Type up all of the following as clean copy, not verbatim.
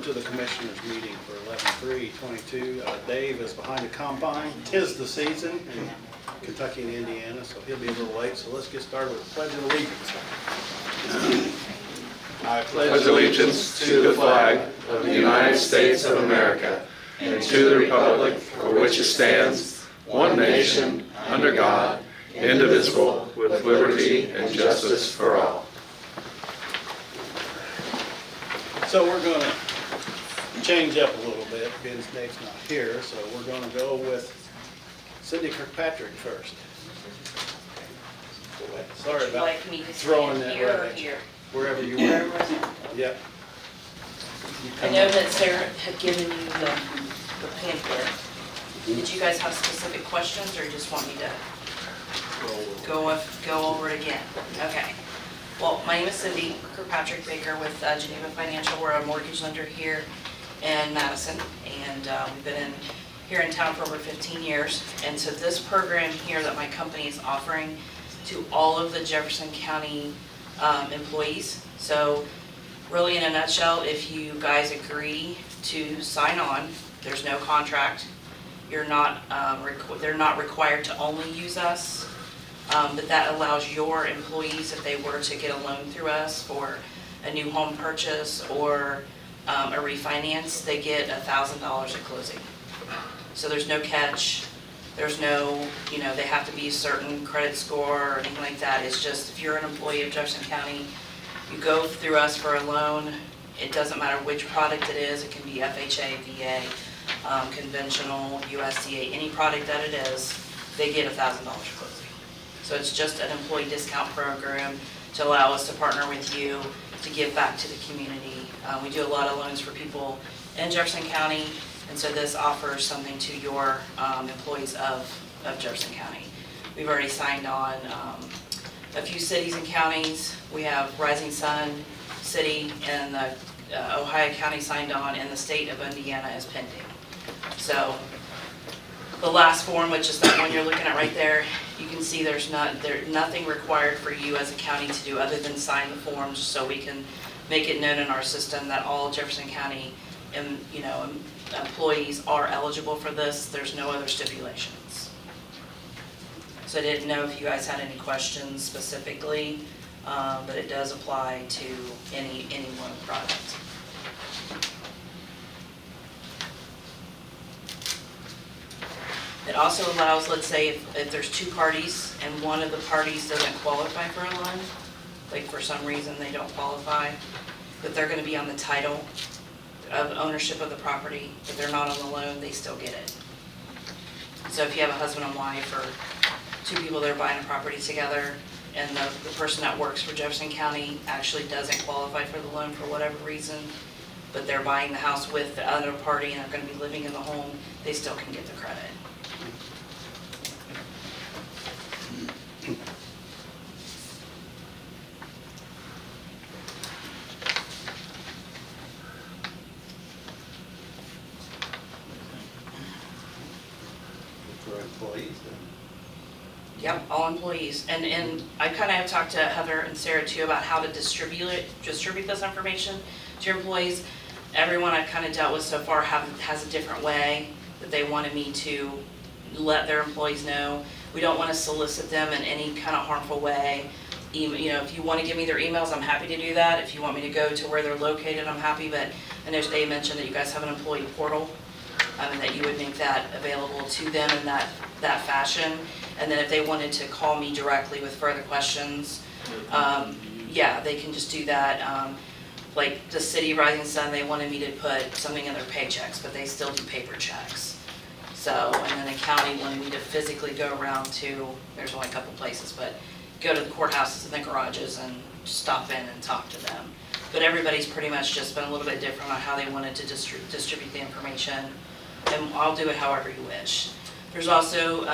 to the commissioners meeting for 11/3/22. Dave is behind the combine. 'Tis the season in Kentucky and Indiana, so he'll be a little late. So let's get started with the Pledge of Allegiance. I pledge allegiance to the flag of the United States of America and to the republic for which it stands, one nation, under God, indivisible, with liberty and justice for all. So we're going to change up a little bit. Ben Snake's not here, so we're going to go with Cindy Kirkpatrick first. Sorry Would you about like me to throwing stand that here right or at you. here? Wherever you Wherever want. it's at. Yep. I know that Sarah had given you the pamphlet. Did you guys have specific questions or you just want me to go over it again? Okay. Well, my name is Cindy Kirkpatrick Baker with Geneva Financial. We're a mortgage lender here in Madison, and we've been here in town for over 15 years. And so this program here that my company is offering to all of the Jefferson County employees. So really in a nutshell, if you guys agree to sign on, there's no contract. You're not, they're not required to only use us. But that allows your employees, if they were to get a loan through us for a new home purchase or a refinance, they get $1,000 at closing. So there's no catch, there's no, they have to be a certain credit score or anything like that. It's just if you're an employee of Jefferson County, you go through us for a loan. It doesn't matter which product it is. It can be FHA, VA, conventional, USDA, any product that it is, they get $1,000 closing. So it's just an employee discount program to allow us to partner with you to give back to the community. We do a lot of loans for people in Jefferson County, and so this offers something to your employees of Jefferson County. We've already signed on a few cities and counties. We have Rising Sun City and the Ohio County signed on, and the state of Indiana is pending. So the last form, which is that one you're looking at right there, you can see there's nothing required for you as a county to do other than sign the forms, so we can make it known in our system that all Jefferson County employees are eligible for this. There's no other stipulations. So I didn't know if you guys had any questions specifically, but it does apply to any loan product. It also allows, let's say, if there's two parties and one of the parties doesn't qualify for a loan, like for some reason they don't qualify, but they're going to be on the title of ownership of the property, but they're not on the loan, they still get it. So if you have a husband and wife or two people that are buying a property together and the person that works for Jefferson County actually doesn't qualify for the loan for whatever reason, but they're buying the house with the other party and they're going to be living in the home, they still can get the credit. For employees then. Yep, all employees. And I kind of have talked to Heather and Sarah too about how to distribute this information to your employees. Everyone I've kind of dealt with so far has a different way that they wanted me to let their employees know. We don't want to solicit them in any kind of harmful way. If you want to give me their emails, I'm happy to do that. If you want me to go to where they're located, I'm happy. But I know they mentioned that you guys have an employee portal, and that you would make that available to them in that fashion. And then if they wanted to call me directly with further questions, yeah, they can just do that. Like the city Rising Sun, they wanted me to put something in their paychecks, but they still do paper checks. So, and then the county wanted me to physically go around to, there's only a couple places, but go to the courthouses and the garages and stop in and talk to them. But everybody's pretty much just been a little bit different on how they wanted to distribute the information, and I'll do it however you wish. There's also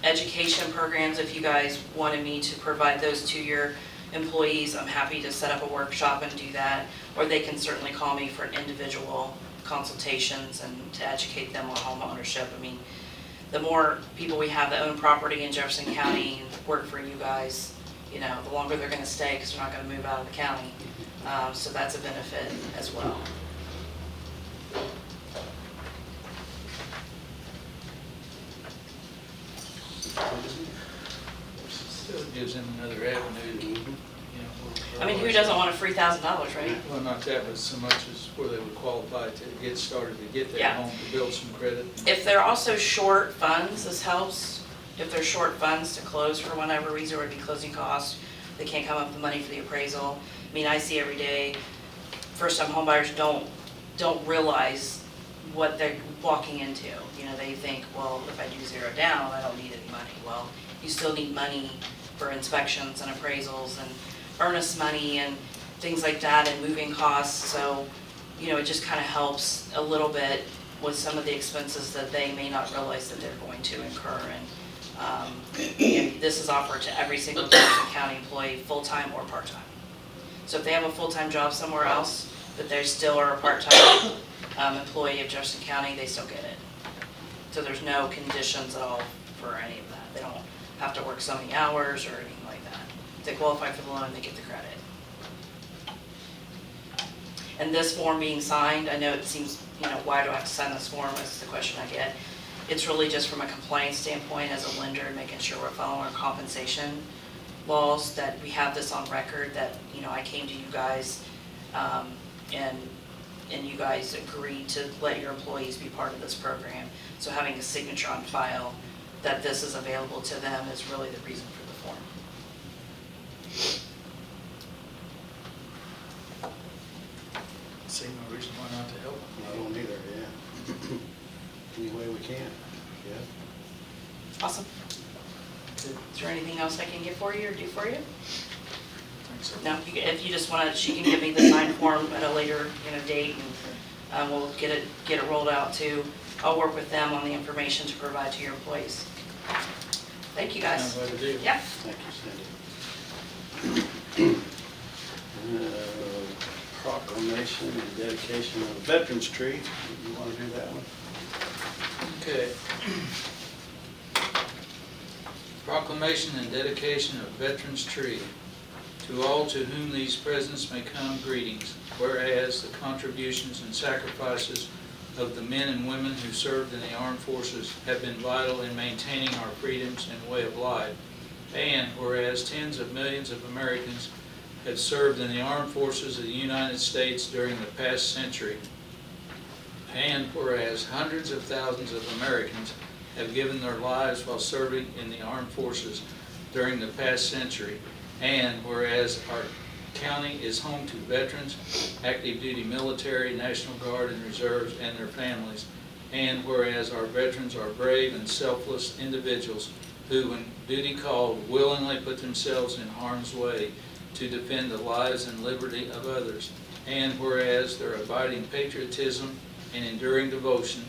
education programs. If you guys wanted me to provide those to your employees, I'm happy to set up a workshop and do that, or they can certainly call me for individual consultations and to educate them on home ownership. I mean, the more people we have that own property in Jefferson County and work for you guys, the longer they're going to stay because they're not going to move out of the county. So that's a benefit as well. Still gives them another avenue to, you know. I mean, who doesn't want a free $1,000, right? Well, not that, but so much as where they would qualify to get started, to get their Yeah. home, to build some credit. If they're also short funds, this helps. If they're short funds to close for whatever reason, or it'd be closing costs, they can't come up with the money for the appraisal. I mean, I see every day, first-time homebuyers don't realize what they're walking into. You know, they think, well, if I do zero down, I don't need any money. Well, you still need money for inspections and appraisals and earnest money and things like that, and moving costs. So, you know, it just kind of helps a little bit with some of the expenses that they may not realize that they're going to incur. And this is offered to every single Jefferson County employee, full-time or part-time. So if they have a full-time job somewhere else, but they still are a part-time employee of Jefferson County, they still get it. So there's no conditions at all for any of that. They don't have to work so many hours or anything like that. If they qualify for the loan, they get the credit. And this form being signed, I know it seems, you know, why do I have to sign this form, is the question I get. It's really just from a compliance standpoint as a lender, making sure we're following our compensation laws, that we have this on record, that, you know, I came to you guys and you guys agreed to let your employees be part of this program. So having a signature on file that this is available to them is really the reason for the form. See no reason why not to help them. I don't either, yeah. Any way we can, yeah. Awesome. Is there anything else I can get for you or do for you? Thanks, sir. No, if you just want to, she can give me the signed form at a later, you know, date, and we'll get it rolled out too. I'll work with them on the information to provide to your employees. Thank you, guys. Sounds like a deal. Yeah. Thank you, Cindy. Proclamation and dedication of the Veterans Tree. You want to do that one? Okay. Proclamation and dedication of Veterans Tree. To all to whom these presents may come, greetings. Whereas the contributions and sacrifices of the men and women who served in the armed forces have been vital in maintaining our freedoms and way of life. And whereas tens of millions of Americans have served in the armed forces of the United States during the past century. And whereas hundreds of thousands of Americans have given their lives while serving in the armed forces during the past century. And whereas our county is home to veterans, active duty military, National Guard and Reserves, and their families. And whereas our veterans are brave and selfless individuals who, when duty called, willingly put themselves in harm's way to defend the lives and liberty of others. And whereas their abiding patriotism and enduring devotion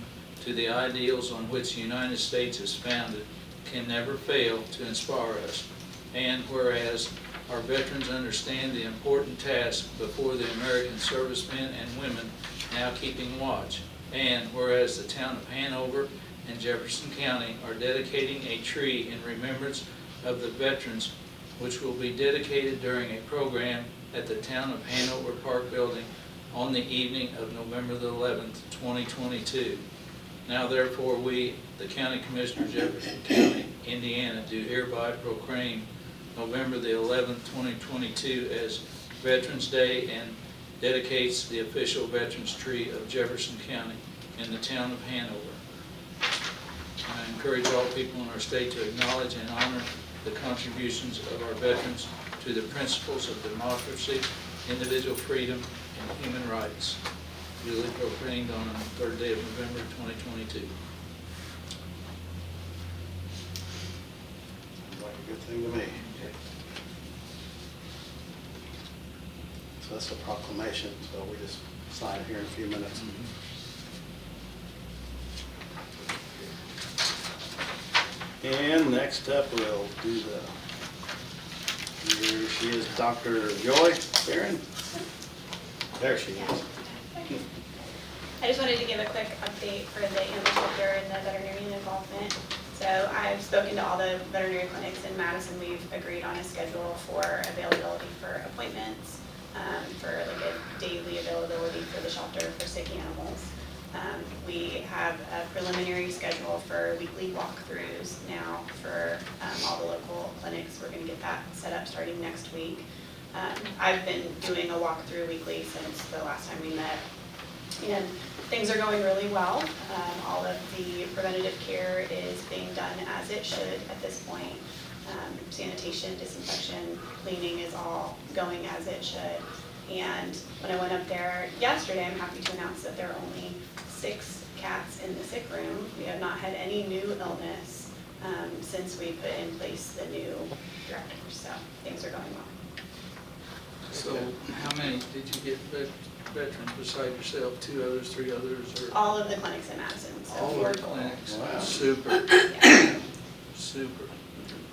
to the ideals on which the United States is founded can never fail to inspire us. And whereas our veterans understand the important task before the American servicemen and women now keeping watch. And whereas the town of Hanover and Jefferson County are dedicating a tree in remembrance of the veterans, which will be dedicated during a program at the Town of Hanover Park Building on the evening of November the 11th, 2022. Now therefore we, the County Commissioner of Jefferson County, Indiana, do hereby proclaim November the 11th, 2022 as Veterans Day and dedicates the official Veterans Tree of Jefferson County in the town of Hanover. I encourage all people in our state to acknowledge and honor the contributions of our veterans to the principles of democracy, individual freedom, and human rights. Duly proclaimed on the 3rd day of November 2022. Sounds like a good thing to me. So that's a proclamation, so we just sign it here in a few minutes. And next up, we'll do here she is, Dr. Joy Barron. There she is. I just wanted to give a quick update for the animal shelter and the veterinarian involvement. So I've spoken to all the veterinary clinics in Madison. We've agreed on a schedule for availability for appointments, for like a daily availability for the shelter for sick animals. We have a preliminary schedule for weekly walkthroughs now for all the local clinics. We're going to get that set up starting next week. I've been doing a walkthrough weekly since the last time we met, and things are going really well. All of the preventative care is being done as it should at this point. Sanitation, disinfection, cleaning is all going as it should. And when I went up there yesterday, I'm happy to announce that there are only 6 cats in the sick room. We have not had any new illness since we put in place the new director, so things are going well. So how many did you get veterans beside yourself? 2 others, 3 others, or? All of the clinics in Madison, so All 4 of the total. clinics. Wow. Super, Yeah. super.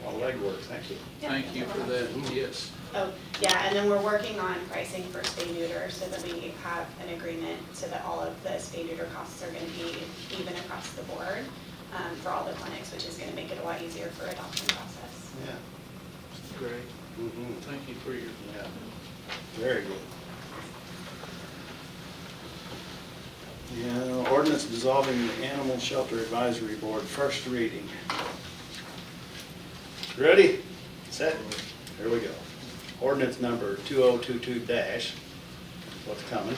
All legwork, thank you. Yeah. Thank you for that, yes. Oh, yeah, and then we're working on pricing for spay neuter so that we have an agreement so that all of the spay neuter costs are going to be even across the board for all the clinics, which is going to make it a lot easier for adoption process. Yeah. Great. Mm-hmm. Thank you for your, Yeah. Very good. Yeah, ordinance dissolving the Animal Shelter Advisory Board, first reading. Ready? Set? Here we go. Ordinance number 2022-, what's coming?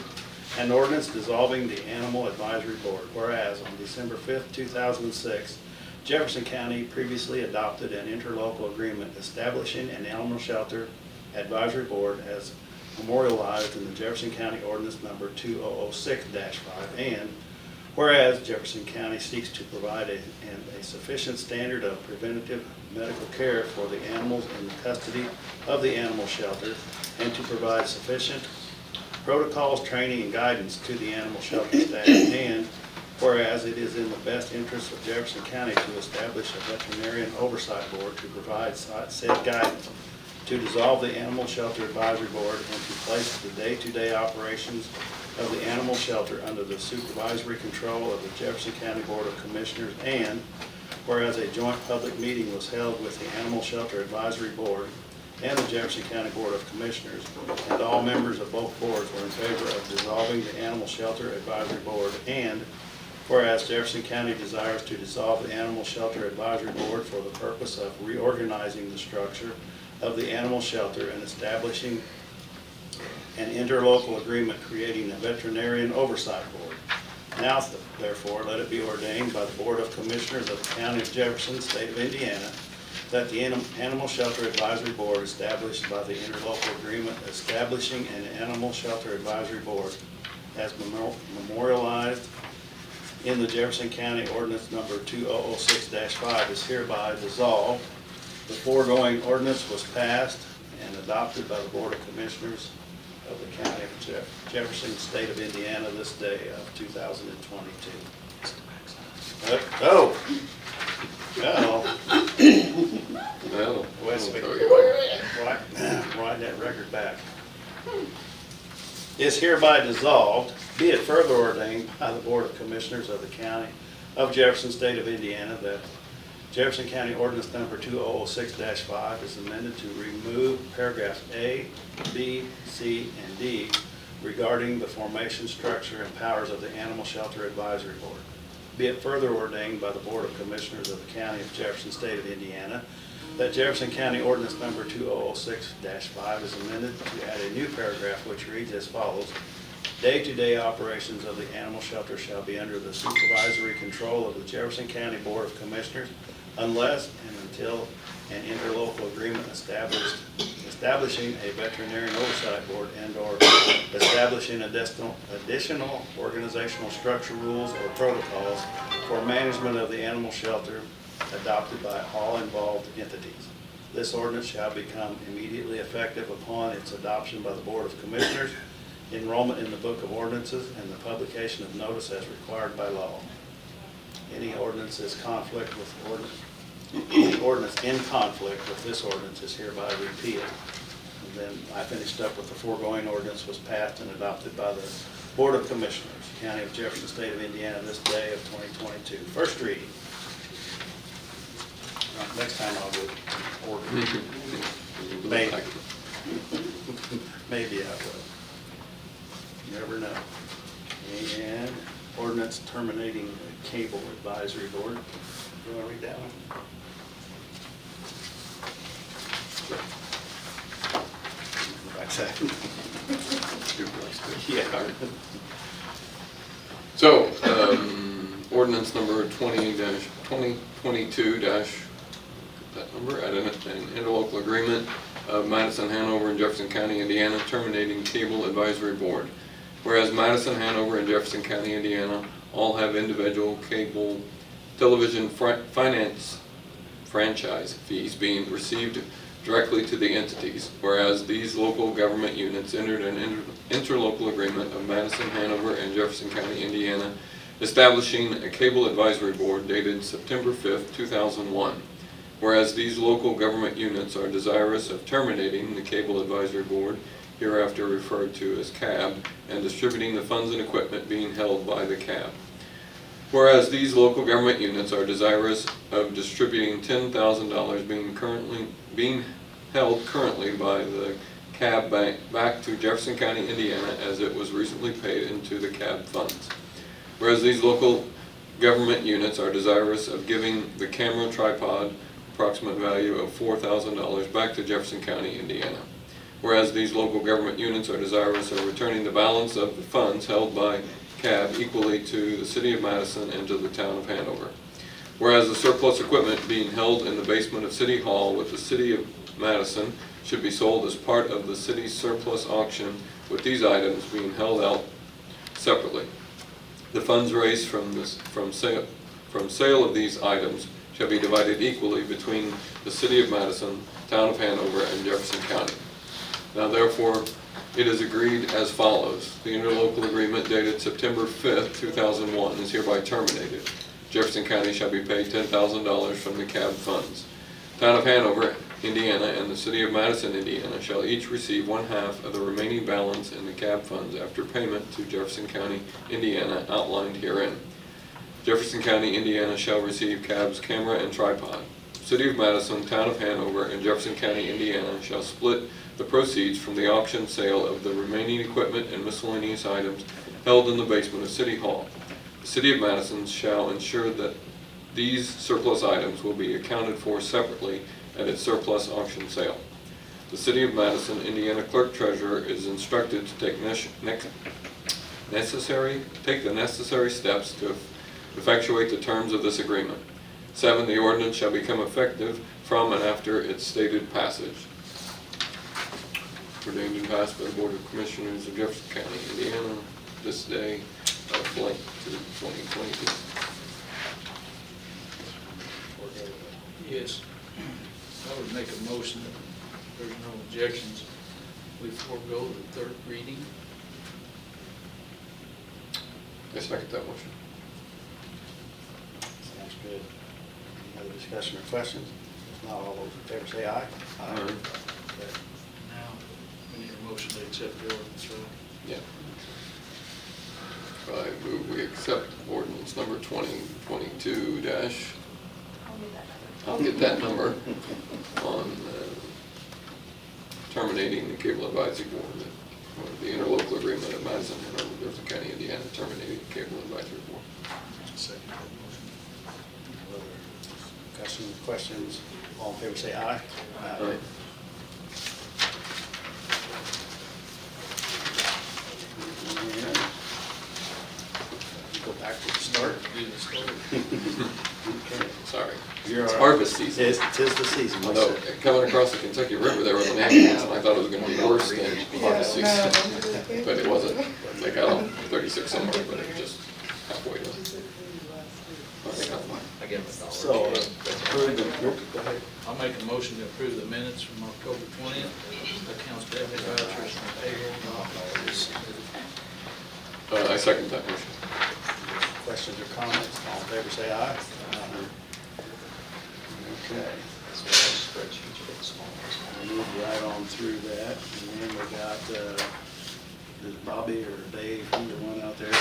An ordinance dissolving the Animal Advisory Board. Whereas on December 5th, 2006, Jefferson County previously adopted an interlocal agreement establishing an Animal Shelter Advisory Board as memorialized in the Jefferson County Ordinance number 2006-5, and whereas Jefferson County seeks to provide a sufficient standard of preventative medical care for the animals in the custody of the animal shelter, and to provide sufficient protocols, training, and guidance to the animal shelter staff, and whereas it is in the best interest of Jefferson County to establish a veterinarian oversight board to provide said guidance, to dissolve the Animal Shelter Advisory Board, and to place the day-to-day operations of the animal shelter under the supervisory control of the Jefferson County Board of Commissioners, and whereas a joint public meeting was held with the Animal Shelter Advisory Board and the Jefferson County Board of Commissioners, and all members of both boards were in favor of dissolving the Animal Shelter Advisory Board, and whereas Jefferson County desires to dissolve the Animal Shelter Advisory Board for the purpose of reorganizing the structure of the animal shelter and establishing an interlocal agreement creating a veterinarian oversight board. Now, therefore, let it be ordained by the Board of Commissioners of the County of Jefferson, State of Indiana, that the Animal Shelter Advisory Board established by the interlocal agreement establishing an Animal Shelter Advisory Board as memorialized in the Jefferson County Ordinance number 2006-5 is hereby dissolved. The foregoing ordinance was passed and adopted by the Board of Commissioners of the County of Jefferson, State of Indiana, this day of 2022. Oh. Well, West, write that record back. Is hereby dissolved, be it further ordained by the Board of Commissioners of the County of Jefferson, State of Indiana, that Jefferson County Ordinance number 2006-5 is amended to remove paragraphs A, B, C, and D regarding the formation, structure, and powers of the Animal Shelter Advisory Board. Be it further ordained by the Board of Commissioners of the County of Jefferson, State of Indiana, that Jefferson County Ordinance number 2006-5 is amended to add a new paragraph which reads as follows. Day-to-day operations of the animal shelter shall be under the supervisory control of the Jefferson County Board of Commissioners unless and until an interlocal agreement establishing a veterinarian oversight board and/or establishing additional organizational structure, rules, or protocols for management of the animal shelter adopted by all involved entities. This ordinance shall become immediately effective upon its adoption by the Board of Commissioners, enrollment in the Book of Ordinances, and the publication of notice as required by law. Any ordinance in conflict with this ordinance is hereby repealed. And then I finished up with the foregoing ordinance was passed and adopted by the Board of Commissioners, County of Jefferson, State of Indiana, this day of 2022. First reading. Next time I'll go order. Maybe. Maybe I will. You never know. And Ordinance terminating the cable advisory board. You want to read that one? Back second. Yeah. So, ordinance number 2022 that number, at an interlocal agreement of Madison, Hanover, and Jefferson County, Indiana, terminating cable advisory board. Whereas Madison, Hanover, and Jefferson County, Indiana all have individual cable television finance franchise fees being received directly to the entities, whereas these local government units entered an interlocal agreement of Madison, Hanover, and Jefferson County, Indiana, establishing a cable advisory board dated September 5th, 2001. Whereas these local government units are desirous of terminating the cable advisory board, hereafter referred to as CAB, and distributing the funds and equipment being held by the CAB. Whereas these local government units are desirous of distributing $10,000 being held currently by the CAB bank back to Jefferson County, Indiana, as it was recently paid into the CAB funds. Whereas these local government units are desirous of giving the camera tripod approximate value of $4,000 back to Jefferson County, Indiana. Whereas these local government units are desirous of returning the balance of the funds held by CAB equally to the City of Madison and to the Town of Hanover. Whereas the surplus equipment being held in the basement of City Hall with the City of Madison should be sold as part of the city's surplus auction, with these items being held out separately. The funds raised from sale of these items shall be divided equally between the City of Madison, Town of Hanover, and Jefferson County. Now therefore, it is agreed as follows. The interlocal agreement dated September 5th, 2001 is hereby terminated. Jefferson County shall be paid $10,000 from the CAB funds. Town of Hanover, Indiana, and the City of Madison, Indiana shall each receive 1/2 of the remaining balance in the CAB funds after payment to Jefferson County, Indiana, outlined herein. Jefferson County, Indiana shall receive CAB's camera and tripod. City of Madison, Town of Hanover, and Jefferson County, Indiana shall split the proceeds from the auction sale of the remaining equipment and miscellaneous items held in the basement of City Hall. The City of Madison shall ensure that these surplus items will be accounted for separately at its surplus auction sale. The City of Madison, Indiana Clerk Treasurer is instructed to take the necessary steps to effectuate the terms of this agreement. 7. The ordinance shall become effective from and after its stated passage. Ordained and passed by the Board of Commissioners of Jefferson County, Indiana, this day of blank to 2022. Yes. I would make a motion that there's no objections. We forego the third reading. I second that motion. Sounds good. Any other discussion or questions? If not, all those in favor say aye. Aye. Okay. Now, we need a motion to accept the ordinance, right? Yeah. I move we accept ordinance number 2022 dash, I'll get that number, on terminating the cable advisory board, or the interlocal agreement of Madison, Hanover, Jefferson County, Indiana, terminating the cable advisory board. Second that motion. No other discussion, questions? All in favor say aye. Aye. And go back to the start. Do the story. Okay. Sorry. You're It's all right. harvest season. Tis the season. like I Although, said. coming across the Kentucky River, there was an ambulance, and I thought it was gonna be worse than harvest season. But it wasn't. They got on 36 somewhere, but it was just halfway done. So, approve the, go ahead. I'll make a motion to approve the minutes from October 20th, accounts payable vouchers and payroll not already submitted. I second that motion. Questions or comments? All in favor say aye. Okay. We'll move right on through that, and then we got, is Bobby or Dave, either one out there?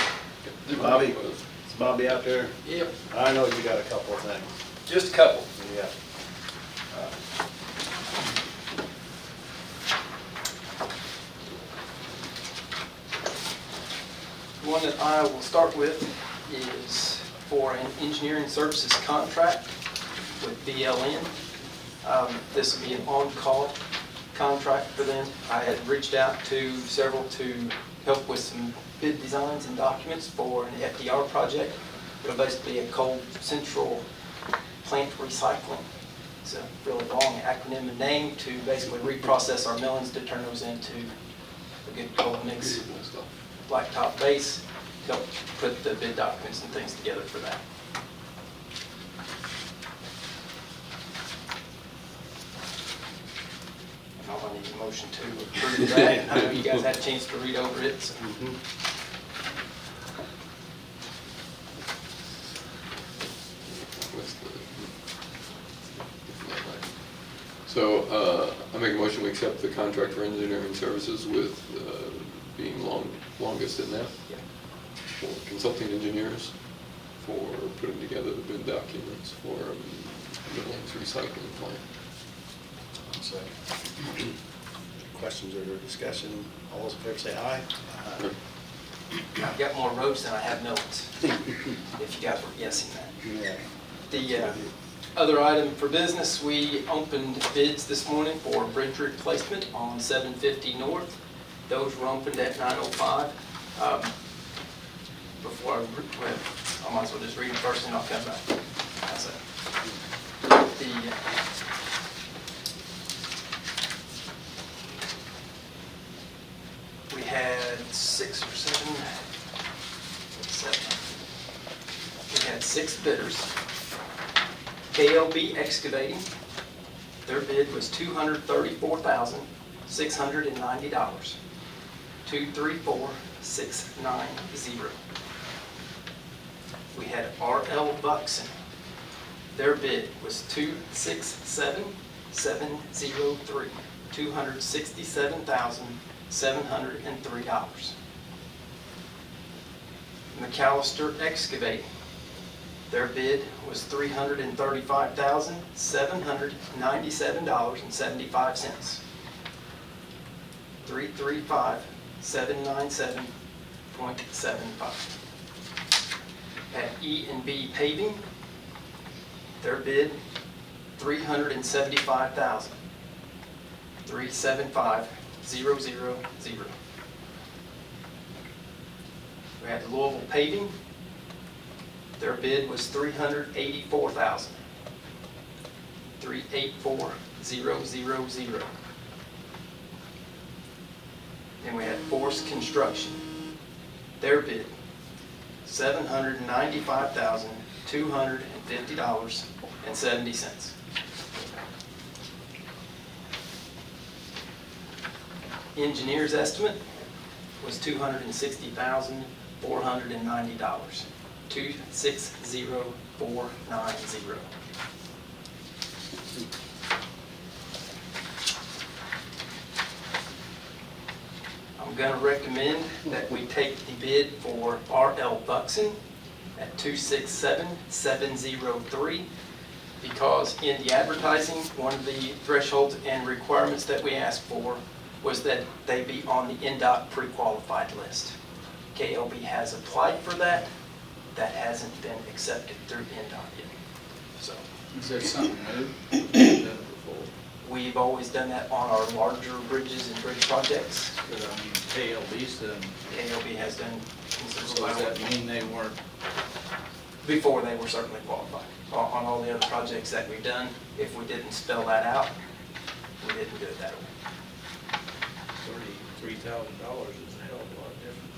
Bobby, is Bobby out there? Yep. I know you got a couple of things. Just a couple. Yeah. The one that I will start with is for an engineering services contract with BLN. This will be an on-call contract for them. I had reached out to several to help with some bid designs and documents for an FDR project. It'll basically be a cold central plant recycling. It's a really long acronym and name to basically reprocess our melons to turn those into a good cold mix blacktop base. Help put the bid documents and things together for that. And all I need is a motion to approve that. I know you guys had a chance to read over it. So. So I make a motion we accept the contract for engineering services with being longest in that. Yeah. For consulting engineers for putting together the bid documents for Midlands recycling plant. Second. Questions or discussion? All those in favor say aye. I've got more roads than I have melons, if you guys were guessing that. Yeah. The other item for business, we opened bids this morning for bridge replacement on 750 North. Those were opened at 9:05. Before I might as well just read them first and I'll come back. That's it. We had 6 or 7, 7. We had 6 bidders. KLB Excavating, their bid was $234,690. 234,690. We had RL Buxton. Their bid was $267,703. $267,703. McAllister Excavating. Their bid was $335,797.75. 335,797.75. At E&B Paving, their bid $375,000. 375,000. We had Louisville Paving. Their bid was $384,000. 384,000. Then we had Force Construction. Their bid, $795,250.70. Engineer's estimate was $260,490. 260,490. I'm going to recommend that we take the bid for RL Buxton at $267,703 because in the advertising, one of the thresholds and requirements that we asked for was that they be on the NDOT pre-qualified list. KLB has applied for that. That hasn't been accepted through NDOT yet. So Is that something new? We've done it before. we've always done that on our larger bridges and bridge projects. But I mean, KLB's done, KLB has done so considerable does that amount mean they weren't? before they were certainly qualified. On all the other projects that we've done, if we didn't spell that out, we didn't do it that way. $33,000 is a hell of a lot different.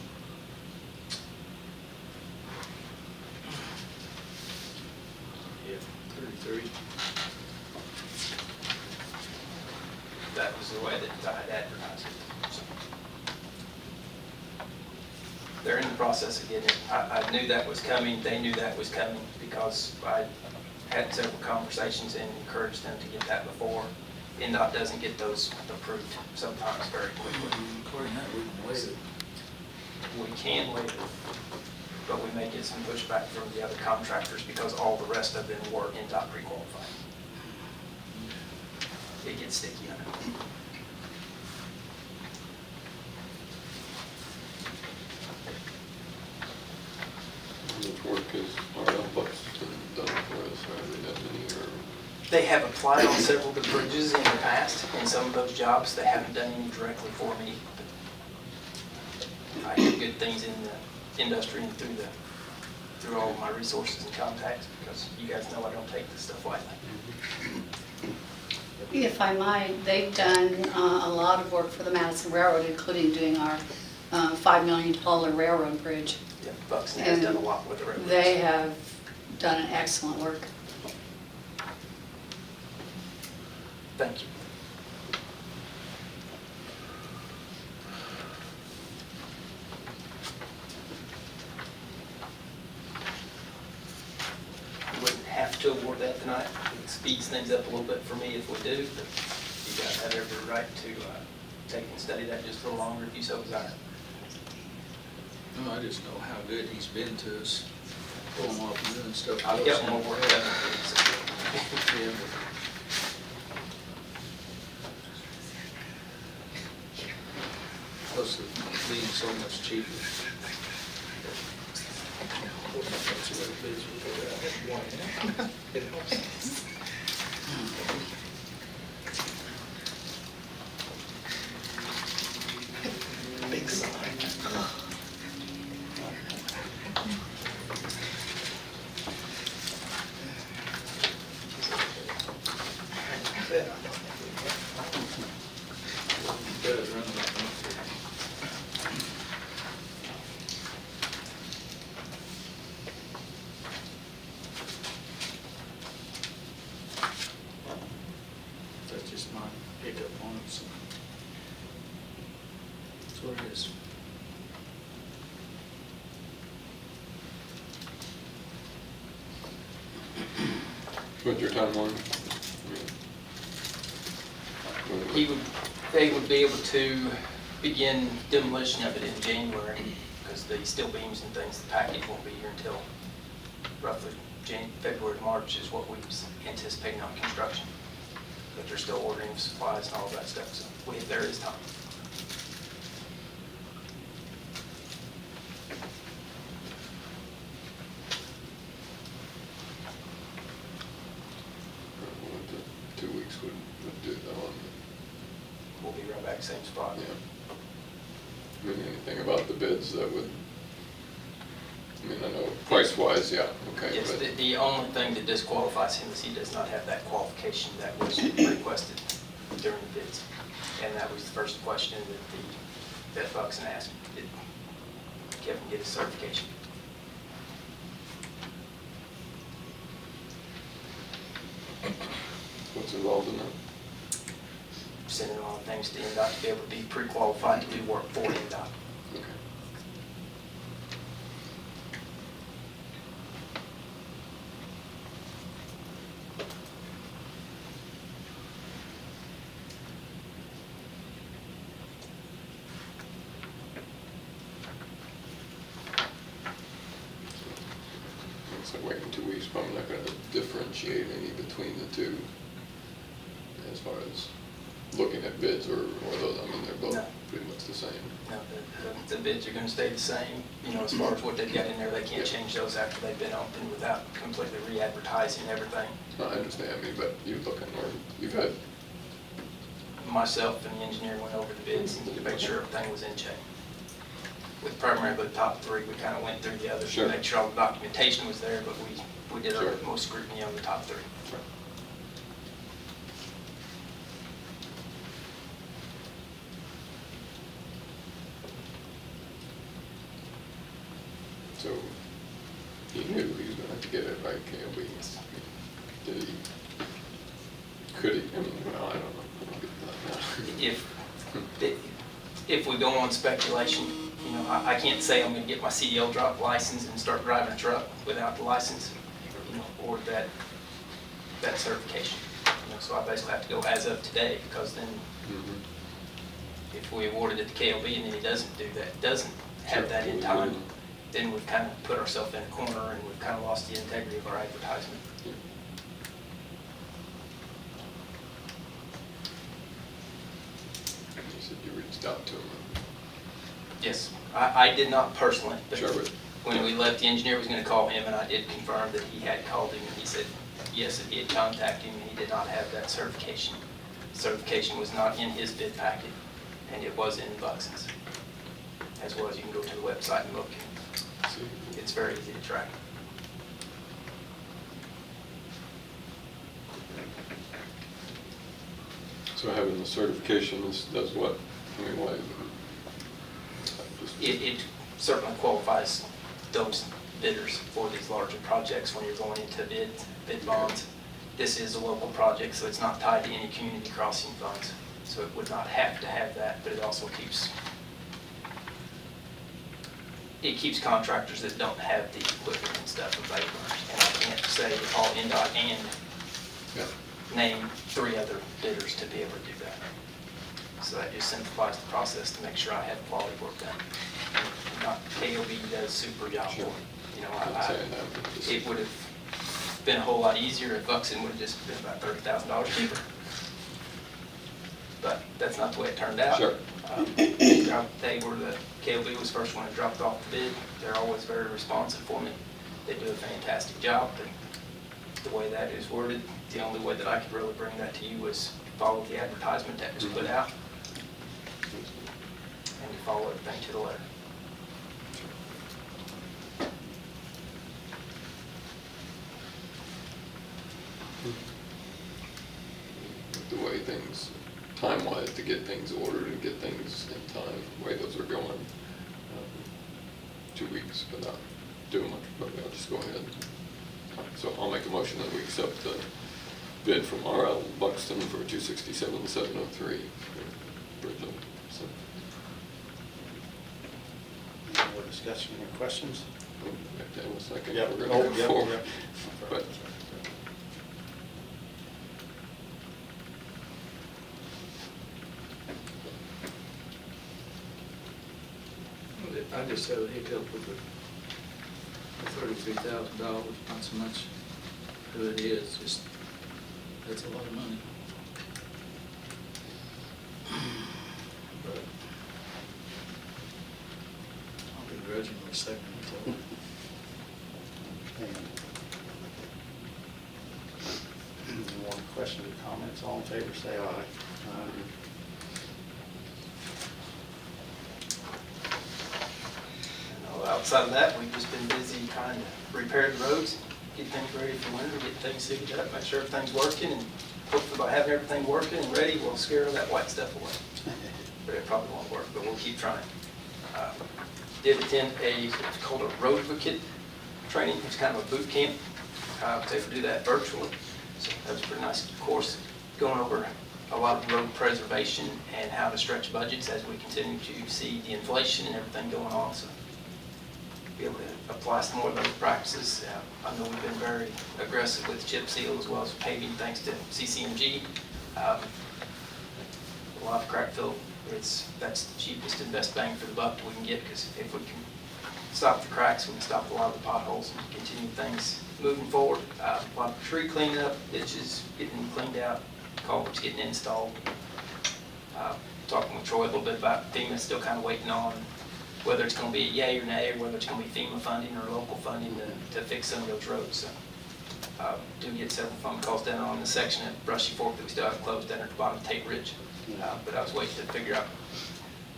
Yeah, 33. That was the way that I had advertised it. So. They're in the process of getting it. I knew that was coming. They knew that was coming because I had several conversations and encouraged them to get that before. NDOT doesn't get those approved sometimes very quickly. According to that, we can waive it. We can waive it, but we may get some pushback from the other contractors because all the rest of them were NDOT pre-qualified. It gets sticky on it. They have applied on several of the bridges in the past, and some of those jobs, they haven't done any directly for me. I do good things in the industry and through all of my resources and contacts, because you guys know I don't take this stuff lightly. If I might, they've done a lot of work for the Madison Railroad, including doing our $5 million railroad bridge. Yeah, Buxton has done a lot with the railroads. They have done an excellent work. Thank you. We wouldn't have to award that tonight. It speeds things up a little bit for me if we do, but you guys have every right to take and study that just a little longer if you so desire. No, I just know how good he's been to us, pulling off and doing stuff. I'll get more work done. Yeah. Plus it being so much cheaper. Big sign. Does run like that. That's just my pickup on it, so. That's what it is. What's your timeline? They would be able to begin demolition of it in January, because the steel beams and things, the package won't be here until roughly February to March is what we was anticipating on construction. But they're still ordering supplies and all of that stuff, so there is time. Well, 2 weeks would do that one. We'll be right back, same spot. Yeah. I mean, anything about the bids that would, I mean, I know price-wise, yeah, okay, Yes, but, the only thing that disqualifies him is he does not have that qualification that was requested during the bids. And that was the first question that Buxton asked. Did Kevin get his certification? what's involved in that? Sending on things to NDOT to be able to be pre-qualified to do work for NDOT. Okay. Looks like waiting 2 weeks, probably not gonna differentiate any between the two as far as looking at bids or those, I mean, they're both No. pretty much the same. Now, the bids are going to stay the same, you know, as far as what they've got in there. They can't change those after they've been opened without completely re-advertising everything. No, I understand, I mean, but you're looking, or you've had, Myself and the engineer went over the bids and to make sure everything was in check. With primarily the top three, we kind of went through the others to Sure. make sure all the documentation was there, but we did our Sure. most scrutiny on the top three. so he knew he was gonna have to get it right, KLB. Did he, could he, I mean, well, I don't know. I'll get to that now. If we go on speculation, you know, I can't say I'm going to get my CDL drop license and start driving a truck without the license, you know, or that certification. You know, so I basically have to go as of today, because then Mhm. if we awarded it to KLB and then he doesn't do that, doesn't have Sure. that in time, then we've kind of put ourselves in a corner and we've kind of lost the integrity of our advertisement. Yeah. You said you reached out to him. Yes, I did not personally, but Sure, but when we left, the engineer was gonna call him, and I did confirm that he had called him, and he said, yes, that he had contacted him, and he did not have that certification. Certification was not in his bid packet, and it was in Buxton's. As well as you can go to the website and look. It's very easy to track. So having the certification does what? I mean, why? It certainly qualifies those bidders for these larger projects when you're going into bid bonds. This is a local project, so it's not tied to any community crossing funds. So it would not have to have that, but it also keeps contractors that don't have the equipment and stuff available. And I can't say call NDOT and name 3 other bidders to be able to do that. So that just simplifies the process to make sure I have quality work done. Not KOB does super job for me. You know, it would have been a whole lot easier if Buxton would have just been about $30,000 cheaper. But that's not the way it turned out. Sure. They were KOB was the first one that dropped off the bid. They're always very responsive for me. They do a fantastic job, but the way that is worded, the only way that I could really bring that to you was follow the advertisement that was put out, and you follow everything to the letter. The way things, time-wise, to get things ordered and get things in time, the way those are going. 2 weeks without doing much, but I'll just go ahead. So I'll make a motion that we accept the bid from RL Buxton for $267,703. So, Any more discussion or questions? have to have a second. Yep. We're Oh, gonna go yep, forward. yep. But I just have a hiccup with the $33,000, not so much who it is, just, that's a lot of money. But I'll begrudgingly second it. Any more questions or comments? All in favor, say aye. Outside of that, we've just been busy trying to repair the roads, get things ready for winter, get things sealed up, make sure everything's working, and hopefully by having everything working and ready, we'll scare that white stuff away. But it probably won't work, but we'll keep trying. Did attend what's called a road advocate training. It's kind of a boot camp. I was able to do that virtually. So that was a pretty nice course, going over a lot of road preservation and how to stretch budgets as we continue to see the inflation and everything going on. So be able to apply some more of those practices. I know we've been very aggressive with chip seal as well as paving thanks to CCMG. A lot of crack fill, that's the cheapest and best bang for the buck we can get, because if we can stop the cracks, we can stop a lot of the potholes and continue things moving forward. A lot of tree cleanup, ditches getting cleaned out, culverts getting installed. Talking with Troy a little bit about FEMA, still kind of waiting on whether it's going to be a yay or nay, or whether it's going to be FEMA funding or local funding to fix some of those roads. So, do get several phone calls down on the section at Brushy Fork that we still have closed down at the bottom of Tate Ridge. But I was waiting to figure out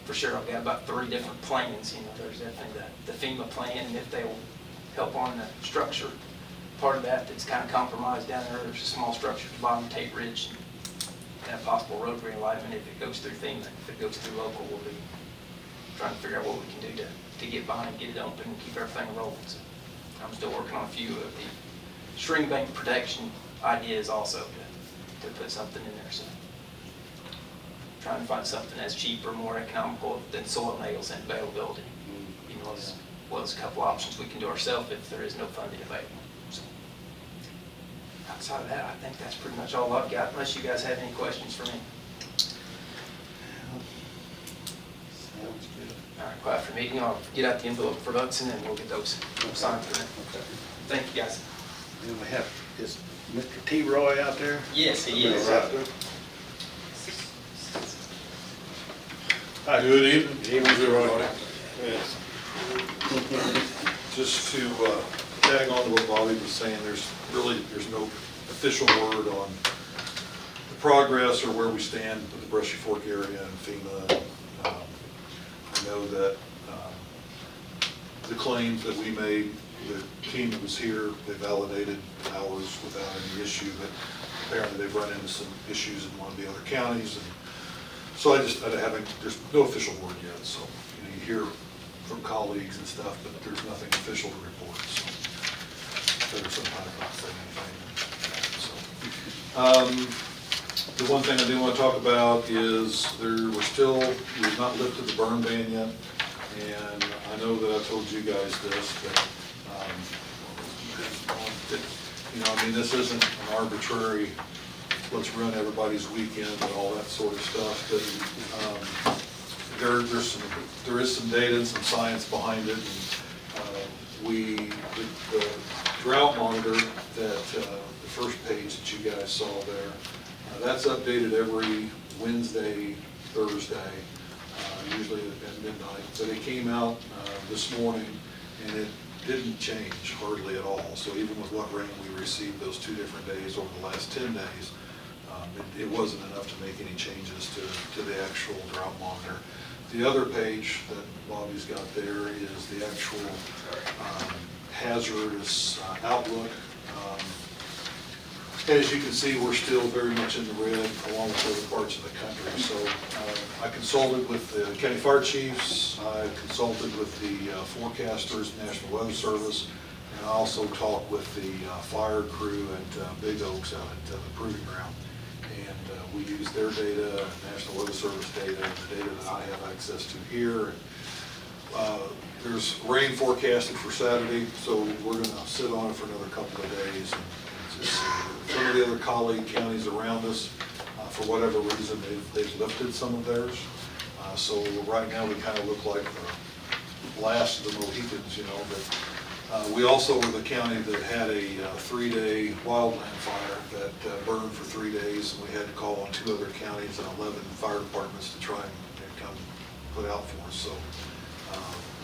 for sure. I've got about 3 different plans. You know, there's definitely the FEMA plan, and if they will help on the structure part of that's kind of compromised down there. There's a small structure at the bottom of Tate Ridge and a possible road realignment if it goes through FEMA. If it goes through local, we'll be trying to figure out what we can do to get by and get it open and keep everything rolling. So I'm still working on a few of the string bank protection ideas also to put something in there. So trying to find something that's cheaper, more economical than soil nails and availability. You know, as well as a couple options we can do ourselves if there is no funding available. So outside of that, I think that's pretty much all I've got, unless you guys have any questions for me. Sounds good. All right, quiet for meeting. I'll get out the envelope for Buxton and we'll get those signed for them. Okay. Thank you, guys. And we have, is Mr. T. Roy out there? Yes, he is. Right. Hi. Good evening. Good evening, Mr. Roy. Yes. just to tag on to what Bobby was saying, there's no official word on the progress or where we stand with the Brushy Fork area and FEMA. I know that the claims that we made, the team that was here, they validated ours without any issue, but apparently they've run into some issues in one of the other counties. And so there's no official word yet, so you hear from colleagues and stuff, but there's nothing official to report, so better sometimes not say anything. So, the one thing I do want to talk about is we've not lifted the burn ban yet, and I know that I told you guys this, but this isn't an arbitrary, let's run everybody's weekend and all that sort of stuff, but there is some data and some science behind it. And the drought monitor that the first page that you guys saw there, that's updated every Wednesday, Thursday, usually at midnight. But it came out this morning and it didn't change hardly at all. So even with what rain we received those 2 different days over the last 10 days, it wasn't enough to make any changes to the actual drought monitor. The other page that Bobby's got there is the actual hazardous outlook. As you can see, we're still very much in the red along with other parts of the country. So I consulted with the county fire chiefs, I consulted with the forecasters, National Weather Service, and I also talked with the fire crew at Big Oaks out at the Proving Ground. And we use their data, National Weather Service data, and the data that I have access to here. There's rain forecasted for Saturday, so we're going to sit on it for another couple of days. And just some of the other colleague counties around us, for whatever reason, they've lifted some of theirs. So right now we kind of look like the last of the Mohicans, But we also were the county that had a 3-day wildland fire that burned for 3 days, and we had to call on 2 other counties and 11 fire departments to try and come put out for us. So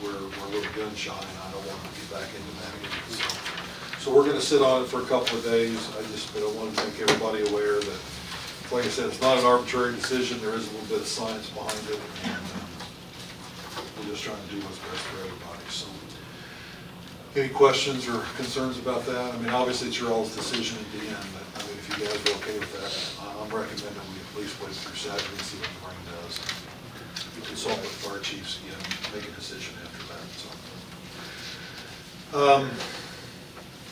we're a little gun shy, and I don't want to get back into that either. So we're going to sit on it for a couple of days. I wanted to make everybody aware that, like I said, it's not an arbitrary decision. There is a little bit of science behind it, and we're just trying to do what's best for everybody. So, any questions or concerns about that? I mean, obviously it's your all's decision at the end, but I mean, if you guys are okay with that, I'm recommending we at least wait through Saturday and see what the rain does. You consult with fire chiefs again, make a decision after that. So,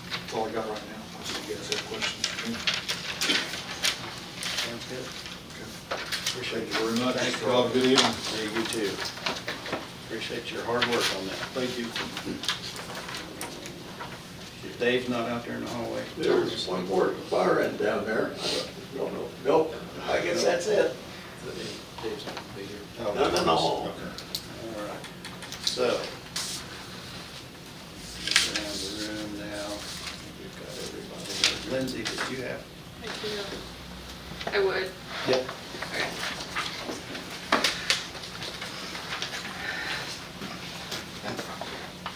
that's all I got right now. Unless you guys have questions for me. Sounds good. Okay. Appreciate Thank you very much. Thanks, Have a good evening. Yeah, you too. Appreciate your hard work on that. Thank you. Dave's not out there in the hallway. There was one more fire end down there. I don't know. Nope, I guess that's it. Dave's not gonna be here. No, no, no. Okay. All right. So, look around the room now. We've got everybody. Lindsay, did you have? I would. Yep. Okay.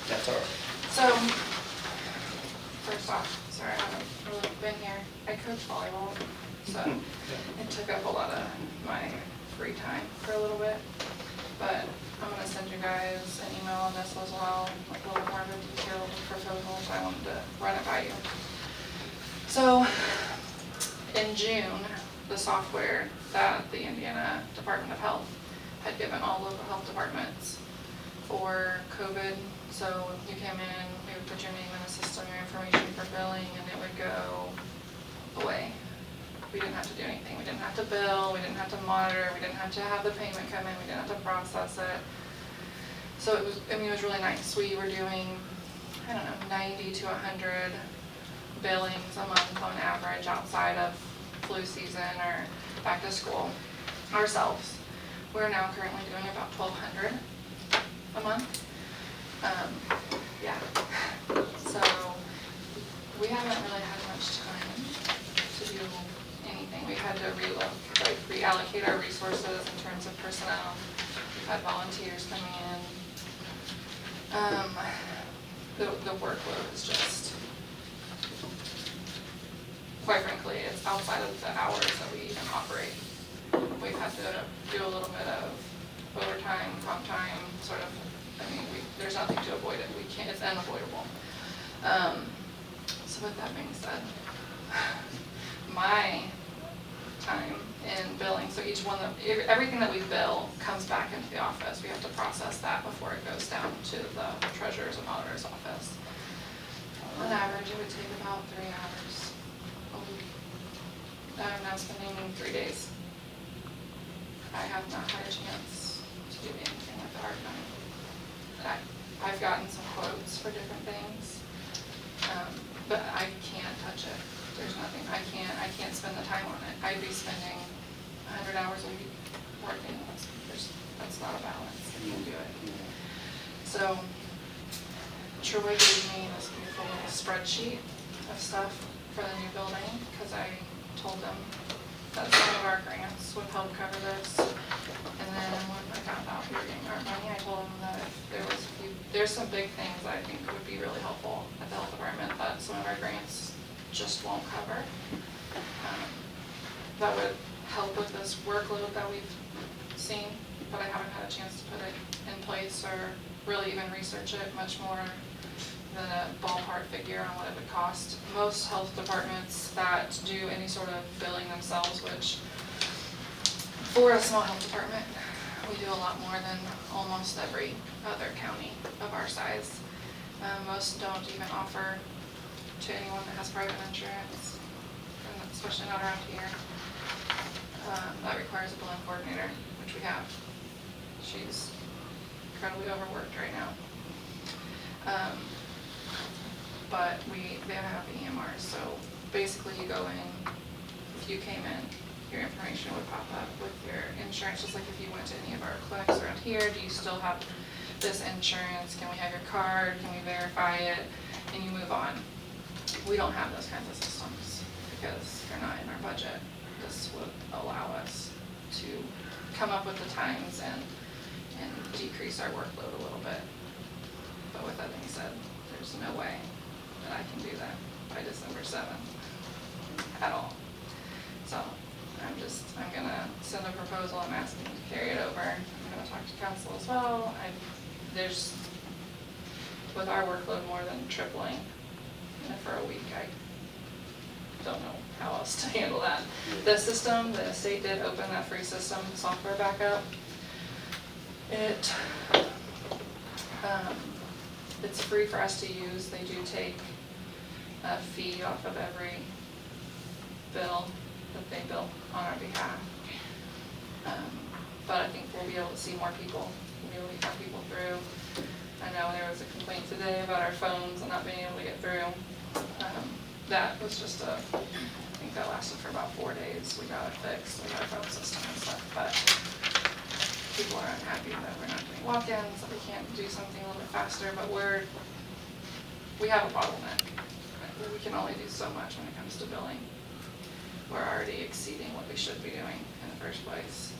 That's all right. So, first off, sorry, I haven't really been here. I coach volleyball, so it took up a lot of my free time for a little bit. But I'm gonna send you guys an email on this as well, like a little more of a detailed proposal, so I wanted to run it by you. So, in June, the software that the Indiana Department of Health had given all local health departments for COVID. So you came in, we would put your name in the system, your information for billing, and it would go away. We didn't have to do anything. We didn't have to bill, we didn't have to monitor, we didn't have to have the payment come in, we didn't have to process it. So it was, I mean, it was really nice. We were doing, 90 to 100 billings a month on average outside of flu season or back to school ourselves. We're now currently doing about 1,200 a month. Yeah, so we haven't really had much time to do anything. We had to reallocate our resources in terms of personnel. We've had volunteers coming in. the workload is just, quite frankly, it's outside of the hours that we even operate. We've had to do a little bit of overtime, comp time, sort of, I mean, there's nothing to avoid it. We can't, it's unavoidable. So with that being said, my time in billing, so each one, everything that we bill comes back into the office. We have to process that before it goes down to the treasurer's and auditor's office. On average, it would take about 3 hours a week. I'm now spending 3 days. I have not had a chance to do anything with the hard money. I've gotten some quotes for different things, but I can't touch it. There's nothing, I can't spend the time on it. I'd be spending 100 hours a week working. That's not a balance. I can't do it. So Troy gave me this beautiful little spreadsheet of stuff for the new building, because I told them that some of our grants would help cover this. And then when I found out we were getting our money, I told them that if there's some big things that I think would be really helpful at the health department that some of our grants just won't cover. That would help with this workload that we've seen, but I haven't had a chance to put it in place or really even research it much more than a ballpark figure on what it would cost. Most health departments that do any sort of billing themselves, which for a small health department, we do a lot more than almost every other county of our size. Most don't even offer to anyone that has private insurance, and especially not around here. That requires a billing coordinator, which we have. She's incredibly overworked right now. But they have EMRs, so basically you go in, if you came in, your information would pop up with your insurance, just like if you went to any of our clinics around here. Do you still have this insurance? Can we have your card? Can we verify it? And you move on. We don't have those kinds of systems because they're not in our budget. This would allow us to come up with the times and decrease our workload a little bit. But with that being said, there's no way that I can do that by December 7th at all. So I'm gonna send a proposal. I'm asking to carry it over. I'm gonna talk to council as well. There's, with our workload more than tripling for a week, I don't know how else to handle that. The system, the state did open that free system software back up. It's free for us to use. They do take a fee off of every bill that they bill on our behalf. But I think we'll be able to see more people. We'll be able to get more people through. I know there was a complaint today about our phones and not being able to get through. That was just I think that lasted for about 4 days. We got it fixed. We got our phone system and stuff, but people are unhappy that we're not doing walk-ins, that we can't do something a little bit faster, but we have a bottleneck. We can only do so much when it comes to billing. We're already exceeding what we should be doing in the first place.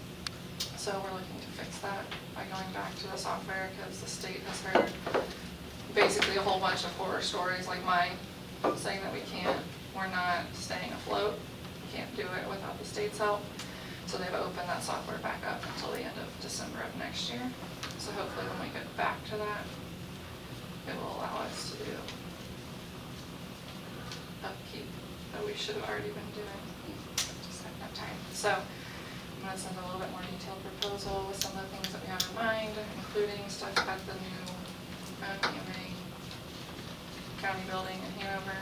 So we're looking to fix that by going back to the software, because the state has heard basically a whole bunch of horror stories like mine saying that we're not staying afloat. We can't do it without the state's help. So they've opened that software back up until the end of December of next year. So hopefully when we get back to that, it will allow us to do upkeep that we should have already been doing. Just haven't had time. So I'm going to send a little bit more detailed proposal with some of the things that we have in mind, including stuff at the new EMA county building in Hanover.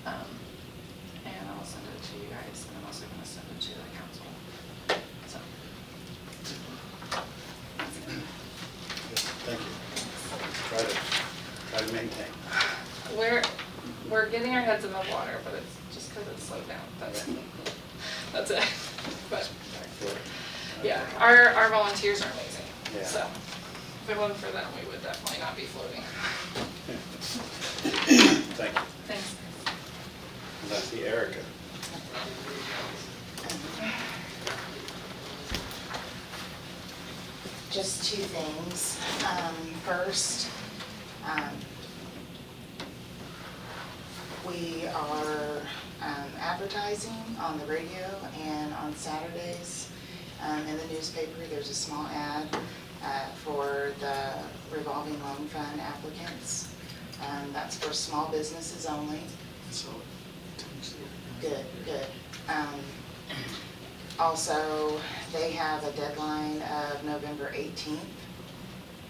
And I'll send it to you guys, and I'm also going to send it to the council. So, that's it. Thank you. Try to maintain. We're getting our heads above water, but it's just because it's slowed down. That's it. But yeah, our volunteers are amazing. Yeah. So if it wasn't for them, we would definitely not be floating. Thank you. Thanks. And I see Erica. Just two things. First, We are advertising on the radio and on Saturdays in the newspaper. There's a small ad for the revolving loan fund applicants. That's for small businesses only. Good, good. Also, they have a deadline of November 18th.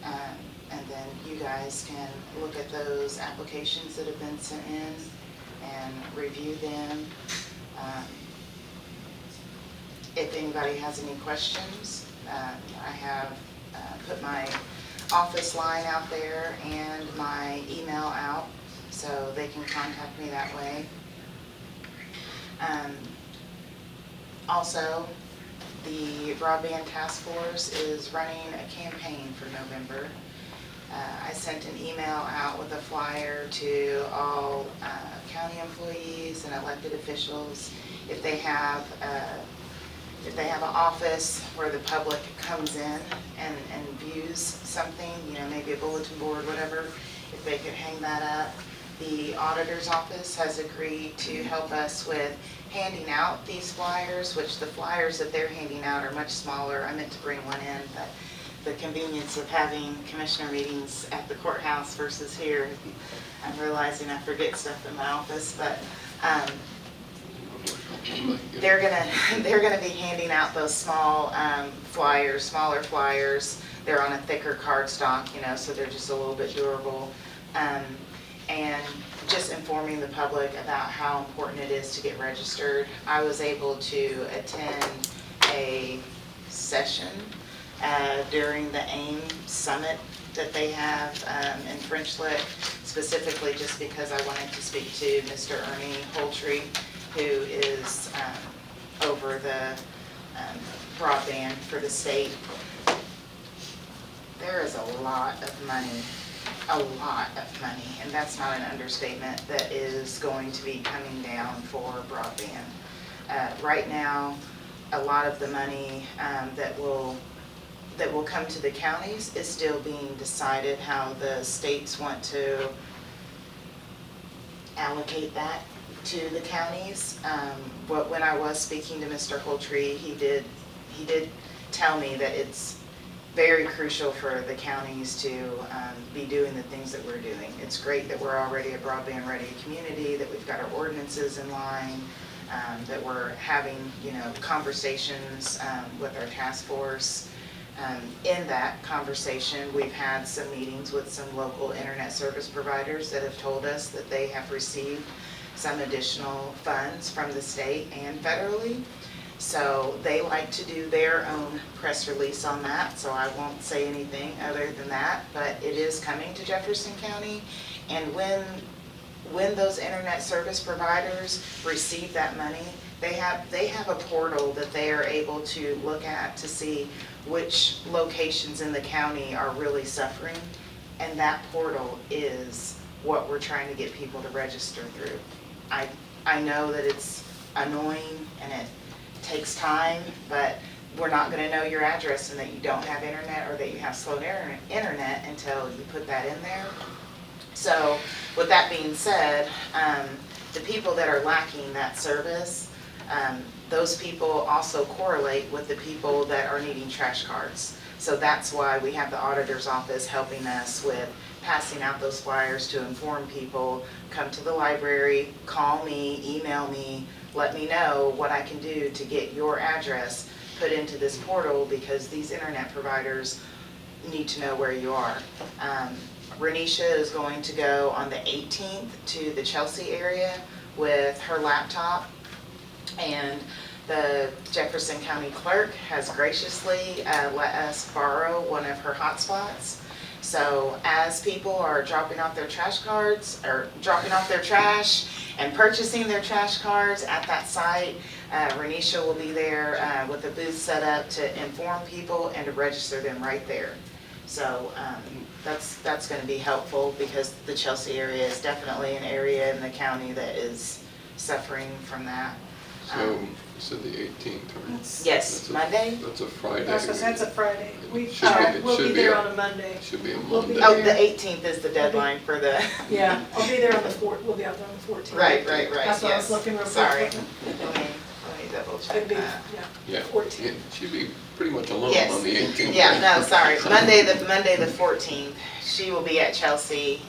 And then you guys can look at those applications that have been sent in and review them. If anybody has any questions, I have put my office line out there and my email out, so they can contact me that way. Also, the Broadband Task Force is running a campaign for November. I sent an email out with a flyer to all county employees and elected officials. If they have an office where the public comes in and views something, maybe a bulletin board, whatever, if they could hang that up. The auditor's office has agreed to help us with handing out these flyers, which the flyers that they're handing out are much smaller. I meant to bring one in, but the convenience of having commissioner meetings at the courthouse versus here, I'm realizing I forget stuff in my office, but they're gonna be handing out those small flyers, smaller flyers. They're on a thicker cardstock, so they're just a little bit durable. And just informing the public about how important it is to get registered. I was able to attend a session during the AIM Summit that they have in French Lick, specifically just because I wanted to speak to Mr. Ernie Holtree, who is over the broadband for the state. There is a lot of money, and that's not an understatement, that is going to be coming down for broadband. Right now, a lot of the money that will come to the counties is still being decided how the states want to allocate that to the counties. But when I was speaking to Mr. Holtree, he did tell me that it's very crucial for the counties to be doing the things that we're doing. It's great that we're already a broadband ready community, that we've got our ordinances in line, that we're having conversations with our task force. In that conversation, we've had some meetings with some local internet service providers that have told us that they have received some additional funds from the state and federally. So they like to do their own press release on that, so I won't say anything other than that, but it is coming to Jefferson County. And when those internet service providers receive that money, they have a portal that they are able to look at to see which locations in the county are really suffering, and that portal is what we're trying to get people to register through. I know that it's annoying and it takes time, but we're not going to know your address and that you don't have internet or that you have slow internet until you put that in there. So with that being said, the people that are lacking that service, those people also correlate with the people that are needing trash cards. So that's why we have the auditor's office helping us with passing out those flyers to inform people, come to the library, call me, email me, let me know what I can do to get your address put into this portal, because these internet providers need to know where you are. Renisha is going to go on the 18th to the Chelsea area with her laptop, and the Jefferson County Clerk has graciously let us borrow one of her hotspots. So as people are dropping off their trash cards, or dropping off their trash and purchasing their trash cards at that site, Renisha will be there with a booth set up to inform people and to register them right there. So that's going to be helpful, because the Chelsea area is definitely an area in the county that is suffering from that. So, you said the 18th, right? Yes, That's a- Monday? That's a Friday. That's a Friday. It should be- it We'll should be be there a- on a Monday. Should be a We'll be Monday. Oh, the 18th is the deadline for the, Yeah, I'll be there on the we'll be out there on the 14th. right, That's what I was yes. looking real quick. Sorry. Let me double check It'd be, that. Yeah, 14th. it should be pretty much alone Yes. on the 18th. Yeah, no, sorry, Monday the 14th, she will be at Chelsea,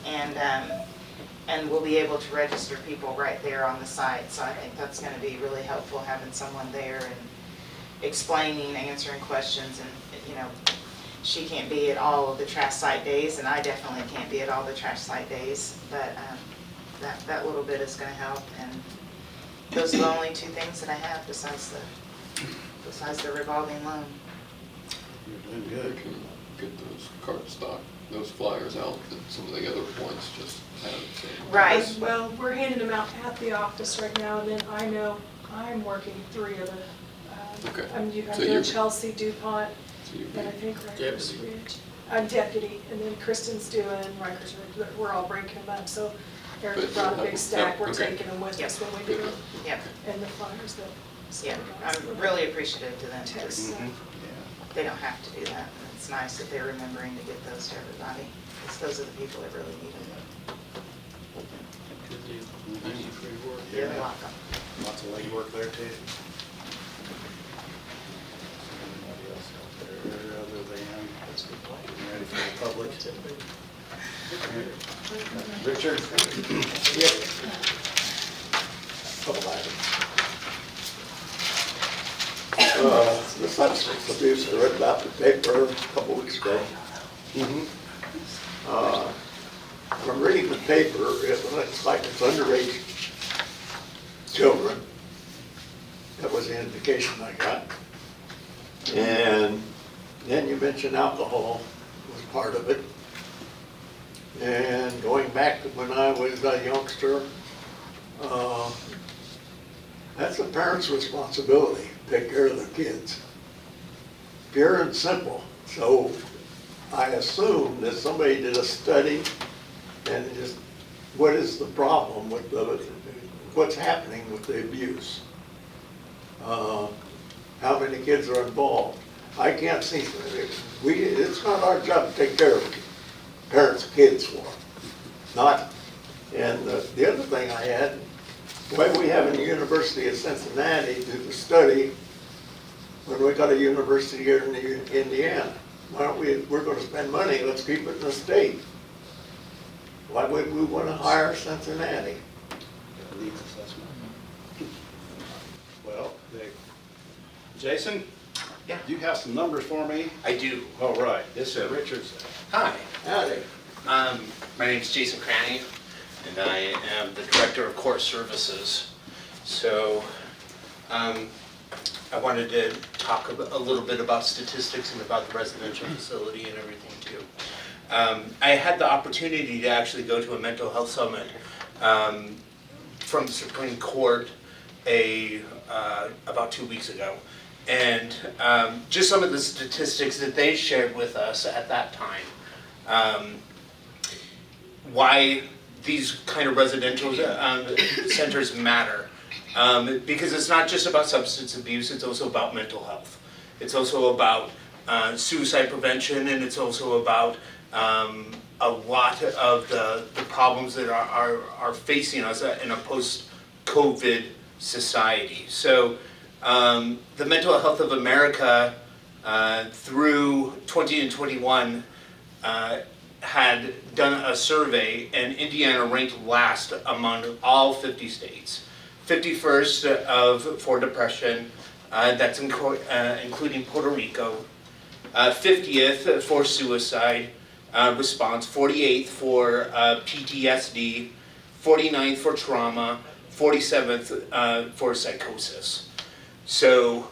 and we'll be able to register people right there on the site, so I think that's gonna be really helpful, having someone there and explaining, answering questions, and, you know, she can't be at all of the trash site days, and I definitely can't be at all the trash site days, but, that little bit is gonna help, and those are the only two things that I have besides the revolving loan. You're doing We good. can get those cardstock, those flyers out that some of the other points just had. so- Right. Well, we're handing them out at the office right now, and then I know I'm working 3 of the, Okay. I'm So doing you're- Chelsea, DuPont, So you'll and I be- think Rikers Ridge. I'm deputy, and then Kristen's doing Rikers Ridge, but we're all breaking them up, so Eric But brought a you'll big have- stack, we're okay. taking them with us when we do Good. it, Yep, and the flyers that. yeah, I'm really appreciative to them, Text. because Mhm. they don't have to do that. And it's nice that they're remembering to get those to everybody, because those are the people that really need them. Good deal. Thank you for your work. You're Yeah. welcome. Lots of legwork there too. Anybody else out there other than getting ready for the public? Richard? Couple items. The substance abuse I read about in the paper a couple weeks ago. From reading the paper, it looks like it's underage children. That was the indication I got. And then you mentioned alcohol was part of it. And going back to when I was a youngster, that's the parents' responsibility, take care of their kids. Pure and simple. So I assume that somebody did a study and just, what is the problem with what's happening with the abuse? How many kids are involved? I can't see, it's not our job to take care of parents' kids for them. Not, and the other thing I had, why we have in the University of Cincinnati do the study when we got a university here in Indiana. Why don't we're gonna spend money, let's keep it in the state. Why would we wanna hire Cincinnati? Needs assessment. Well, Jason? Yeah. Do you have some numbers for me? I do. All right. Yes, Mr. sir. Richards. Hi, Howdy. my name's Jason Cranny, and I am the Director of Court Services. So, I wanted to talk a little bit about statistics and about the residential facility and everything too. I had the opportunity to actually go to a mental health summit from the Supreme Court about 2 weeks ago. And just some of the statistics that they shared with us at that time, why these kind of residential centers matter. Because it's not just about substance abuse, it's also about mental health. It's also about suicide prevention, and it's also about a lot of the problems that are facing us in a post-COVID society. So the Mental Health of America through 20 and 21 had done a survey, and Indiana ranked last among all 50 states. 51st for depression, that's including Puerto Rico. 50th for suicide response, 48th for PTSD, 49th for trauma, 47th for psychosis. So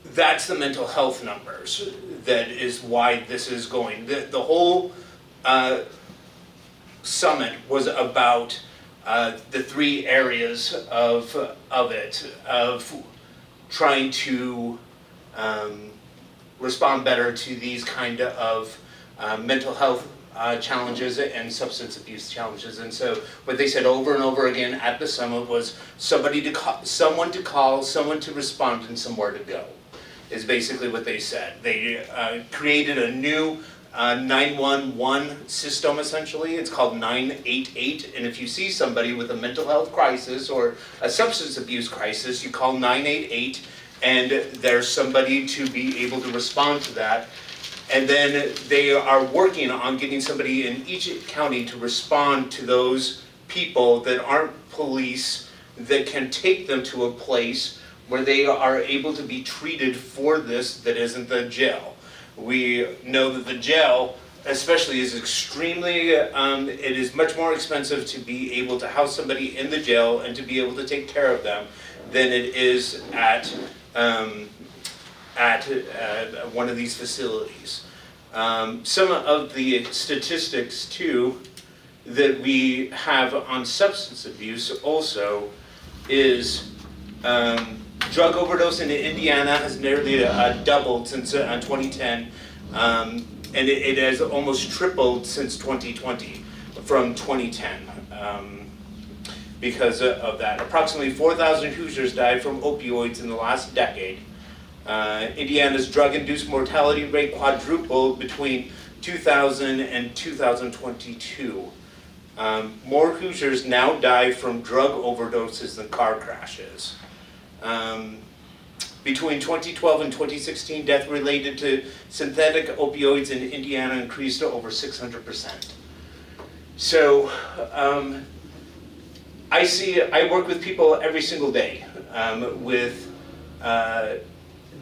that's the mental health numbers. That is why this is going. The whole summit was about the 3 areas of it, of trying to respond better to these kind of mental health challenges and substance abuse challenges. And so what they said over and over again at the summit was someone to call, someone to respond, and somewhere to go, is basically what they said. They created a new 911 system, essentially. It's called 988, and if you see somebody with a mental health crisis or a substance abuse crisis, you call 988, and there's somebody to be able to respond to that. And then they are working on getting somebody in each county to respond to those people that aren't police, that can take them to a place where they are able to be treated for this that isn't the jail. We know that the jail, especially, is extremely, it is much more expensive to be able to house somebody in the jail and to be able to take care of them than it is at one of these facilities. Some of the statistics too that we have on substance abuse also is drug overdose in Indiana has nearly doubled since 2010, and it has almost tripled since 2020 from 2010 because of that. Approximately 4,000 Hoosiers died from opioids in the last decade. Indiana's drug-induced mortality rate quadrupled between 2000 and 2022. More Hoosiers now die from drug overdoses than car crashes. Between 2012 and 2016, death related to synthetic opioids in Indiana increased to over 600%. So I work with people every single day with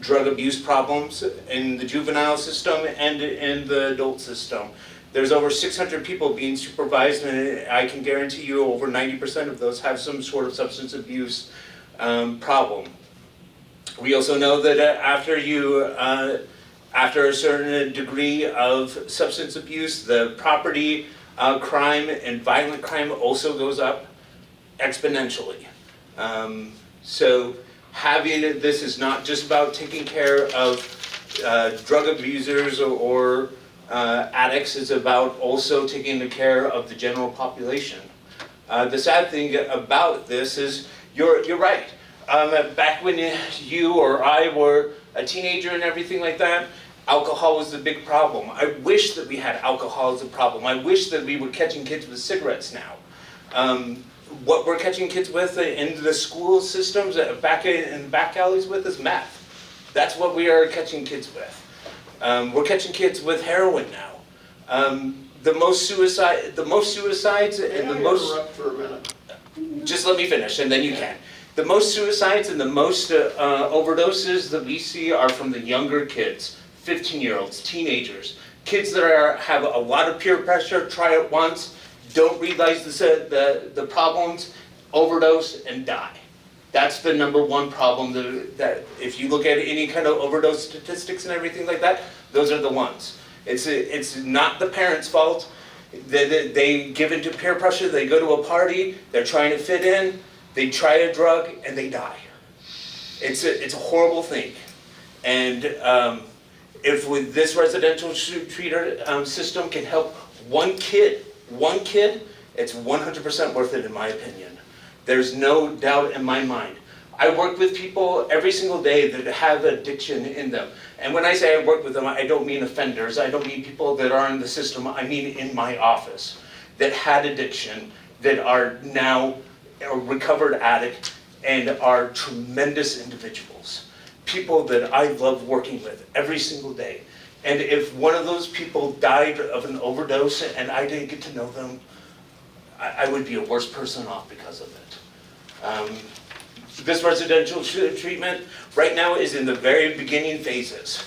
drug abuse problems in the juvenile system and in the adult system. There's over 600 people being supervised, and I can guarantee you over 90% of those have some sort of substance abuse problem. We also know that after a certain degree of substance abuse, the property crime and violent crime also goes up exponentially. So this is not just about taking care of drug abusers or addicts, it's about also taking care of the general population. The sad thing about this is you're right. Back when you or I were a teenager and everything like that, alcohol was the big problem. I wish that we had alcohol as a problem. I wish that we were catching kids with cigarettes now. What we're catching kids with in the school systems, back in back alleys with, is meth. That's what we are catching kids with. We're catching kids with heroin now. The most suicides and the most... Interrupt for a minute? Just let me finish, and then you can. The most suicides and the most overdoses that we see are from the younger kids, 15-year-olds, teenagers, kids that have a lot of peer pressure, try it once, don't realize the problems, overdose, and die. That's the number one problem that if you look at any kind of overdose statistics and everything like that, those are the ones. It's not the parents' fault. They give into peer pressure, they go to a party, they're trying to fit in, they try a drug, and they die. It's a horrible thing. And if with this residential treater system can help one kid, it's 100% worth it in my opinion. There's no doubt in my mind. I work with people every single day that have addiction in them. And when I say I work with them, I don't mean offenders. I don't mean people that are in the system. I mean in my office that had addiction, that are now a recovered addict and are tremendous individuals. People that I love working with every single day. And if one of those people died of an overdose and I didn't get to know them, I would be a worse person off because of it. This residential treatment right now is in the very beginning phases.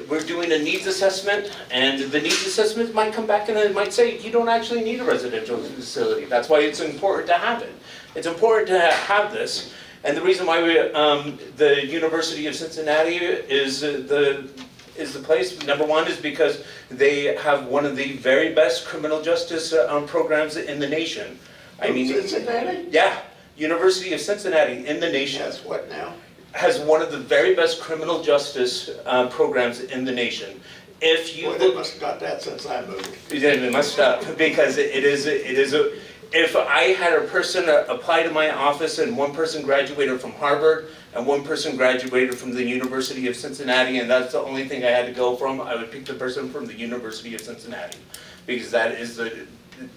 We're doing a needs assessment, and the needs assessment might come back and it might say, you don't actually need a residential facility. That's why it's important to have it. It's important to have this, and the reason why the University of Cincinnati is the place, number one, is because they have one of the very best criminal justice programs in the nation. I mean, Cincinnati? Yeah, University of Cincinnati in the nation. That's what now? Has one of the very best criminal justice programs in the nation. if you Boy, they must have got that since I moved. then it must stop, because it is a, if I had a person apply to my office and one person graduated from Harvard and one person graduated from the University of Cincinnati, and that's the only thing I had to go from, I would pick the person from the University of Cincinnati. Because that is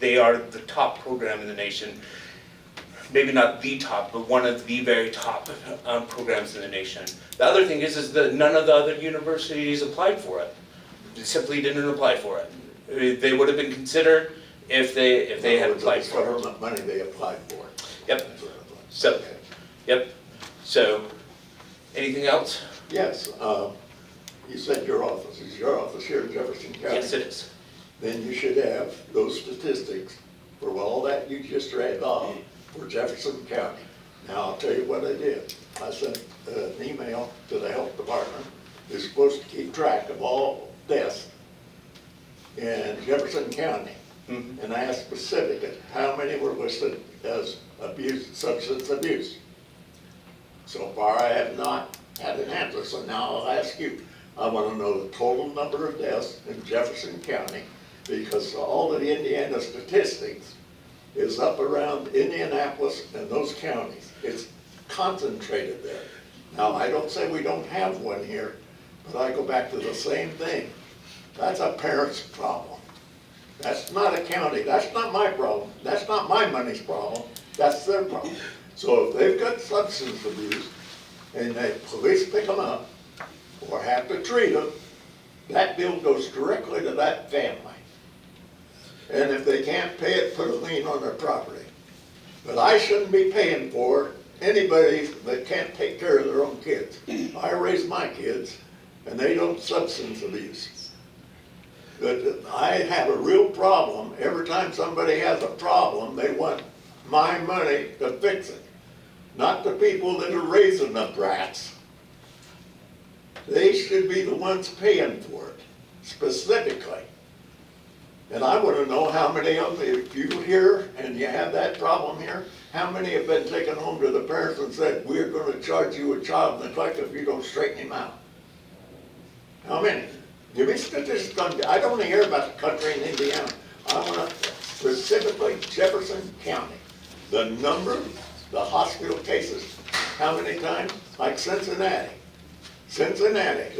they are the top program in the nation. Maybe not the top, but one of the very top programs in the nation. The other thing is that none of the other universities applied for it. They simply didn't apply for it. They would have been considered if they had applied for it. Government money they applied for. Yep. So, yep. So, anything else? Yes, you said your office is here in Jefferson County. Yes, it is. Then you should have those statistics for all that you just read off for Jefferson County. Now, I'll tell you what I did. I sent an email to the health department. They're supposed to keep track of all deaths in Jefferson County. Mhm. And I asked specifically how many were listed as substance abuse. So far, I have not had an answer, so now I'll ask you. I want to know the total number of deaths in Jefferson County, because all of the Indiana statistics is up around Indianapolis and those counties. It's concentrated there. Now, I don't say we don't have one here, but I go back to the same thing. That's a parent's problem. That's not a county, that's not my problem, that's not my money's problem, that's their problem. So if they've got substance abuse and the police pick them up or have to treat them, that bill goes directly to that family. And if they can't pay it, put a lien on their property. But I shouldn't be paying for anybody that can't take care of their own kids. I raise my kids and they don't substance abuse. But I have a real problem. Every time somebody has a problem, they want my money to fix it. Not the people that are raising the brats. They should be the ones paying for it, specifically. And I want to know how many of them, if you here and you have that problem here, how many have been taken home to the parents and said, we're going to charge you with child neglect if you don't straighten him out? How many? Give me statistics on, I don't want to hear about the country in Indiana. I want to specifically Jefferson County. The number, the hospital cases, how many times? Like Cincinnati. Cincinnati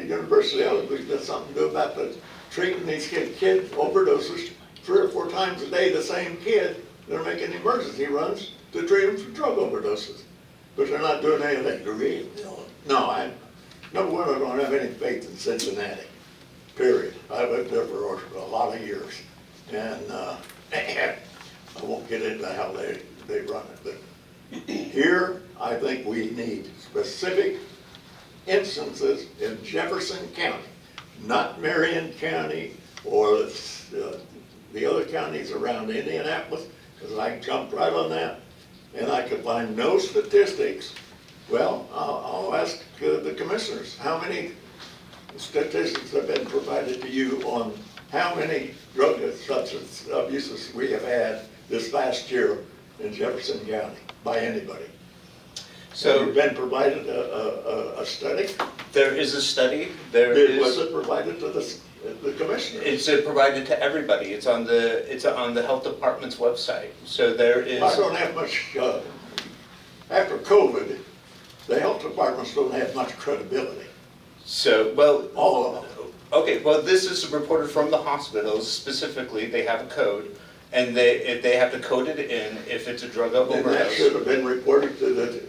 University, there's something to do about the treating these kid overdoses 3 or 4 times a day, the same kid. They're making emergency runs to treat them for drug overdoses. But they're not doing anything to read. No, number one, I don't have any faith in Cincinnati, period. I lived there for a lot of years. And I won't get into how they run it. But here, I think we need specific instances in Jefferson County, not Marion County or the other counties around Indianapolis, because I jumped right on that. And I could find no statistics. Well, I'll ask the commissioners, how many statistics have been provided to you on how many drug and substance abuses we have had this last year in Jefferson County by anybody? So have you been provided a study? there is a study. Was it provided to the commissioner? It's provided to everybody. It's on the health department's website. So there is. I don't have much. After COVID, the health departments don't have much credibility. So, well, all of them. Okay, well, this is reported from the hospitals specifically. They have a code, and they have to code it in if it's a drug overdose. And that should have been reported to the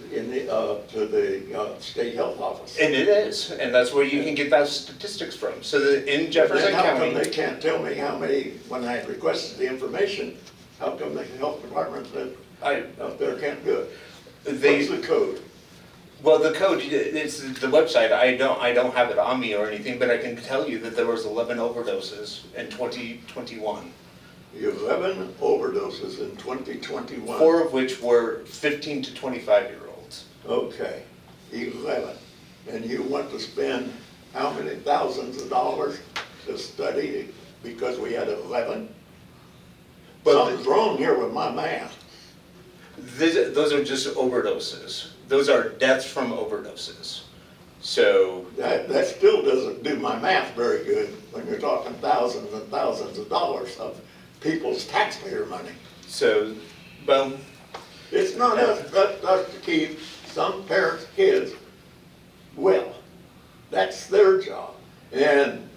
state health office. And it is, and that's where you can get those statistics from. So that in Jefferson How County, come they can't tell me how many? When I requested the information, how come the health department out there can't do it? What's the code? Well, the code, it's the website. I don't have it on me or anything, but I can tell you that there was 11 overdoses in 2021. 11 overdoses in 2021. 4 of which were 15 to 25-year-olds. Okay, 11. And you want to spend how many thousands of dollars to study because we had 11? Something's wrong here with my math. Those are just overdoses. Those are deaths from overdoses. So, That still doesn't do my math very good when you're talking thousands and thousands of dollars of people's taxpayer money. so, well, It's not us to keep some parents' kids well. That's their job. And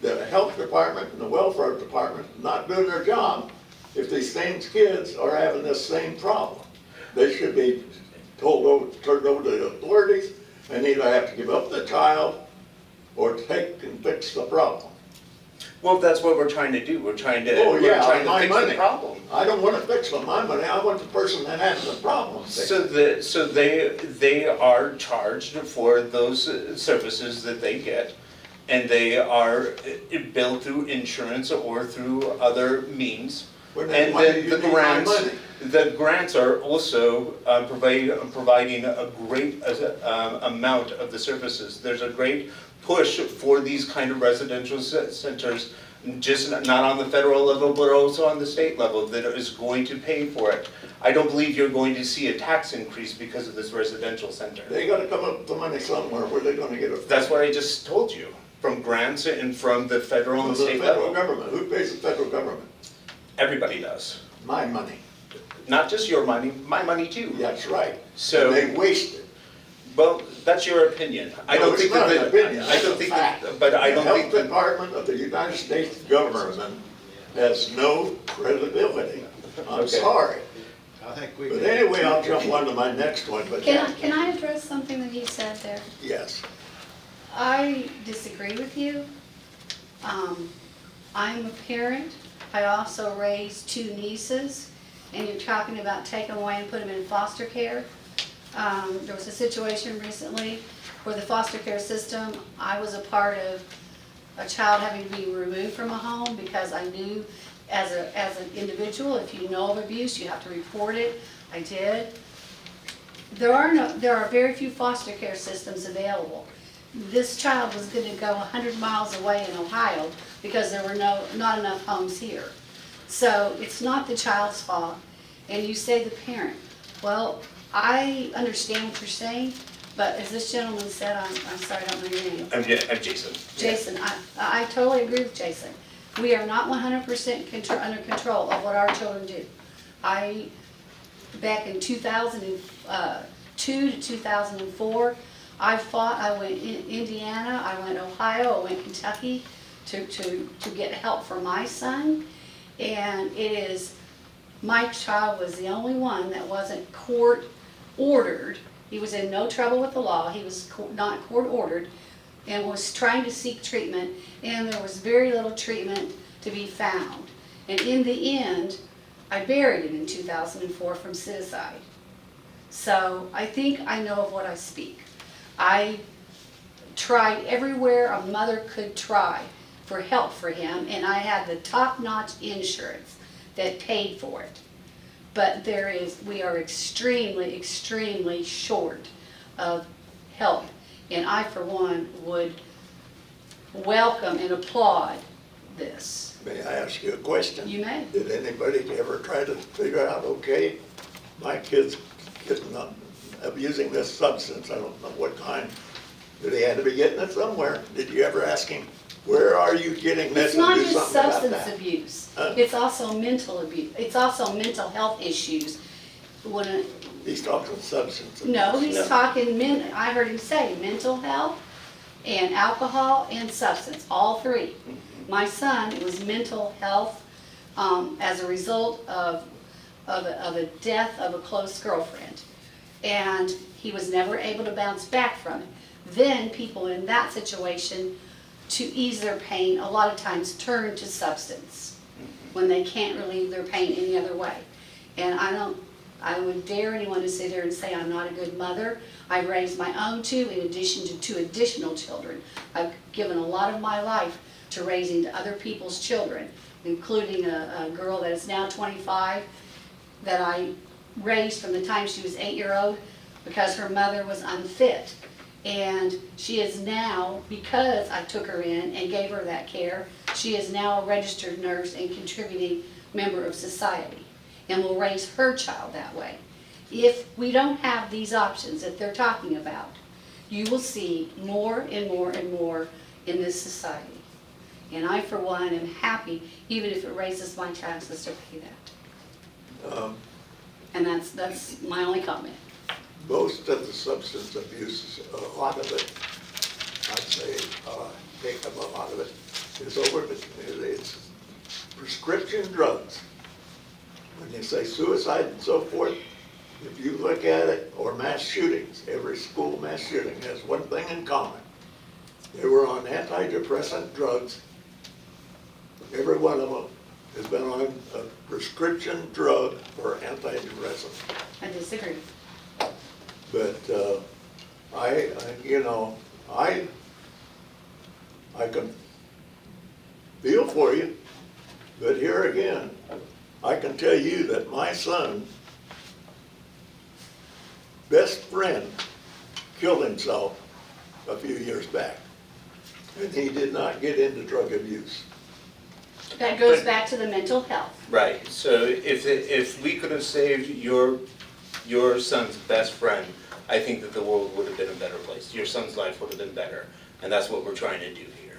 the health department and the welfare department not doing their job if these same kids are having this same problem. They should be turned over to the authorities and either have to give up the child or take and fix the problem. well, that's what we're trying to do. We're trying to, Oh, we're yeah, trying my to fix money. the problem. I don't want to fix with my money, I want the person that has the problem fixed. So they are charged for those services that they get, and they are billed through insurance or through other means. When And that money, then you the need my grants, money. the grants are also providing a great amount of the services. There's a great push for these kind of residential centers, just not on the federal level, but also on the state level, that is going to pay for it. I don't believe you're going to see a tax increase because of this residential center. They gotta come up with the money somewhere, where they gonna get it? That's what I just told you, from grants and from the federal From and the state federal level. government, who pays the federal government? Everybody does. My money, Not just your money, my money too. that's right. So- And they waste it. Well, that's your opinion. I No, don't it's think not that, an opinion, I don't it's a think fact. that, but I don't think The that. Health Department of the United States government has no credibility. I'm Okay. sorry. I think we. But anyway, I'll jump on to my next one, but Can I address something that he said there? yes. I disagree with you. I'm a parent. I also raised 2 nieces, and you're talking about taking them away and put them in foster care. There was a situation recently where the foster care system, I was a part of a child having to be removed from a home because I knew as an individual, if you know of abuse, you have to report it. I did. There are very few foster care systems available. This child was going to go 100 miles away in Ohio because there were not enough homes here. So it's not the child's fault. And you say the parent. Well, I understand what you're saying, but as this gentleman said, I'm sorry, I don't know your name. I'm Jason. Jason, I totally agree with Jason. We are not 100% under control of what our children do. Back in 2002 to 2004, I fought. I went Indiana, I went Ohio, I went Kentucky to get help for my son. And my child was the only one that wasn't court ordered. He was in no trouble with the law. He was not court ordered and was trying to seek treatment, and there was very little treatment to be found. And in the end, I buried him in 2004 from suicide. So I think I know of what I speak. I tried everywhere a mother could try for help for him, and I had the top-notch insurance that paid for it. But we are extremely, extremely short of help. And I, for one, would welcome and applaud this. May I ask you a question? You may. Did anybody ever try to figure out, okay, my kid's abusing this substance, I don't know what kind, but he had to be getting it somewhere. Did you ever ask him, where are you getting this? It's not and do just something about substance that? abuse. Huh? It's also mental abuse. It's also mental health issues. He's talking substance abuse. No, he's talking, I heard him say mental health and alcohol and substance, all 3. My son, it was mental health as a result of a death of a close girlfriend. And he was never able to bounce back from it. Then people in that situation, to ease their pain, a lot of times turn to substance when they can't relieve their pain any other way. And I would dare anyone to sit there and say I'm not a good mother. I've raised my own 2 in addition to 2 additional children. I've given a lot of my life to raising other people's children, including a girl that is now 25 that I raised from the time she was 8-year-old because her mother was unfit. And she is now, because I took her in and gave her that care, she is now a registered nurse and contributing member of society and will raise her child that way. If we don't have these options that they're talking about, you will see more and more and more in this society. And I, for one, am happy, even if it raises my taxes to pay that. And that's my only comment. Most of the substance abuse, a lot of it, I'd say, a lot of it is it's prescription drugs. When you say suicide and so forth, if you look at it, or mass shootings, every school mass shooting has one thing in common. They were on antidepressant drugs. Every one of them has been on a prescription drug for antidepressant. I disagree. But I can feel for you, but here again, I can tell you that my son, best friend, killed himself a few years back, and he did not get into drug abuse. That goes back to the mental health. Right, so if we could have saved your son's best friend, I think that the world would have been a better place. Your son's life would have been better, and that's what we're trying to do here.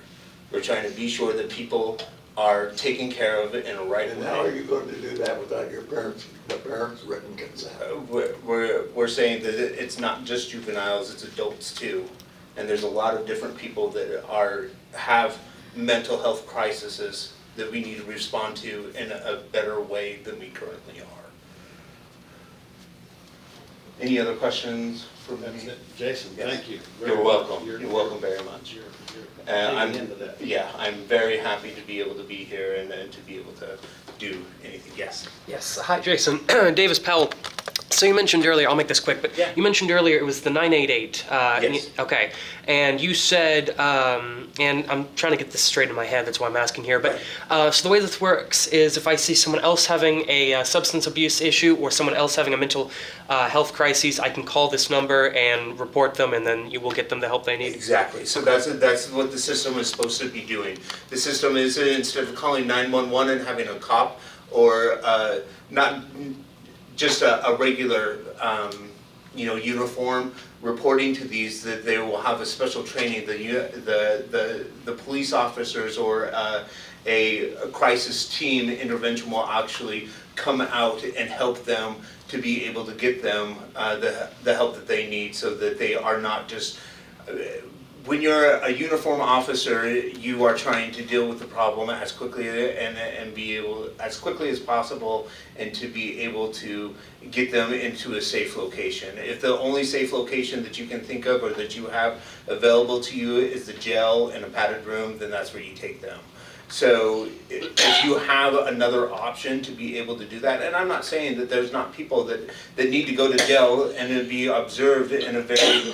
We're trying to be sure that people are taken care of in a right way. And how are you going to do that without the parents' written consent? We're saying that it's not just juveniles, it's adults too. And there's a lot of different people that have mental health crises that we need to respond to in a better way than we currently are. Any other questions for me? That's it. Jason, Yes. thank you. You're welcome. You're welcome very much. You're I'm, digging into that. yeah, I'm very happy to be able to be here and to be able to do anything. Yes. Yes. Hi, Jason. Davis Powell. So you mentioned earlier, I'll make this quick, but Yeah. you mentioned earlier it was the 988. Yes. Okay. And you said, and I'm trying to get this straight in my head, that's why I'm asking here, but so the way this works is if I see someone else having a substance abuse issue or someone else having a mental health crisis, I can call this number and report them, and then you will get them the help they need. Exactly. So that's what the system is supposed to be doing. The system is, instead of calling 911 and having a cop or not just a regular uniform reporting to these, that they will have a special training. The police officers or a crisis team intervention will actually come out and help them to be able to get them the help that they need, so that they are not just. When you're a uniform officer, you are trying to deal with the problem as quickly and be able, as quickly as possible, and to be able to get them into a safe location. If the only safe location that you can think of or that you have available to you is the jail and a padded room, then that's where you take them. So if you have another option to be able to do that, and I'm not saying that there's not people that need to go to jail and to be observed in a very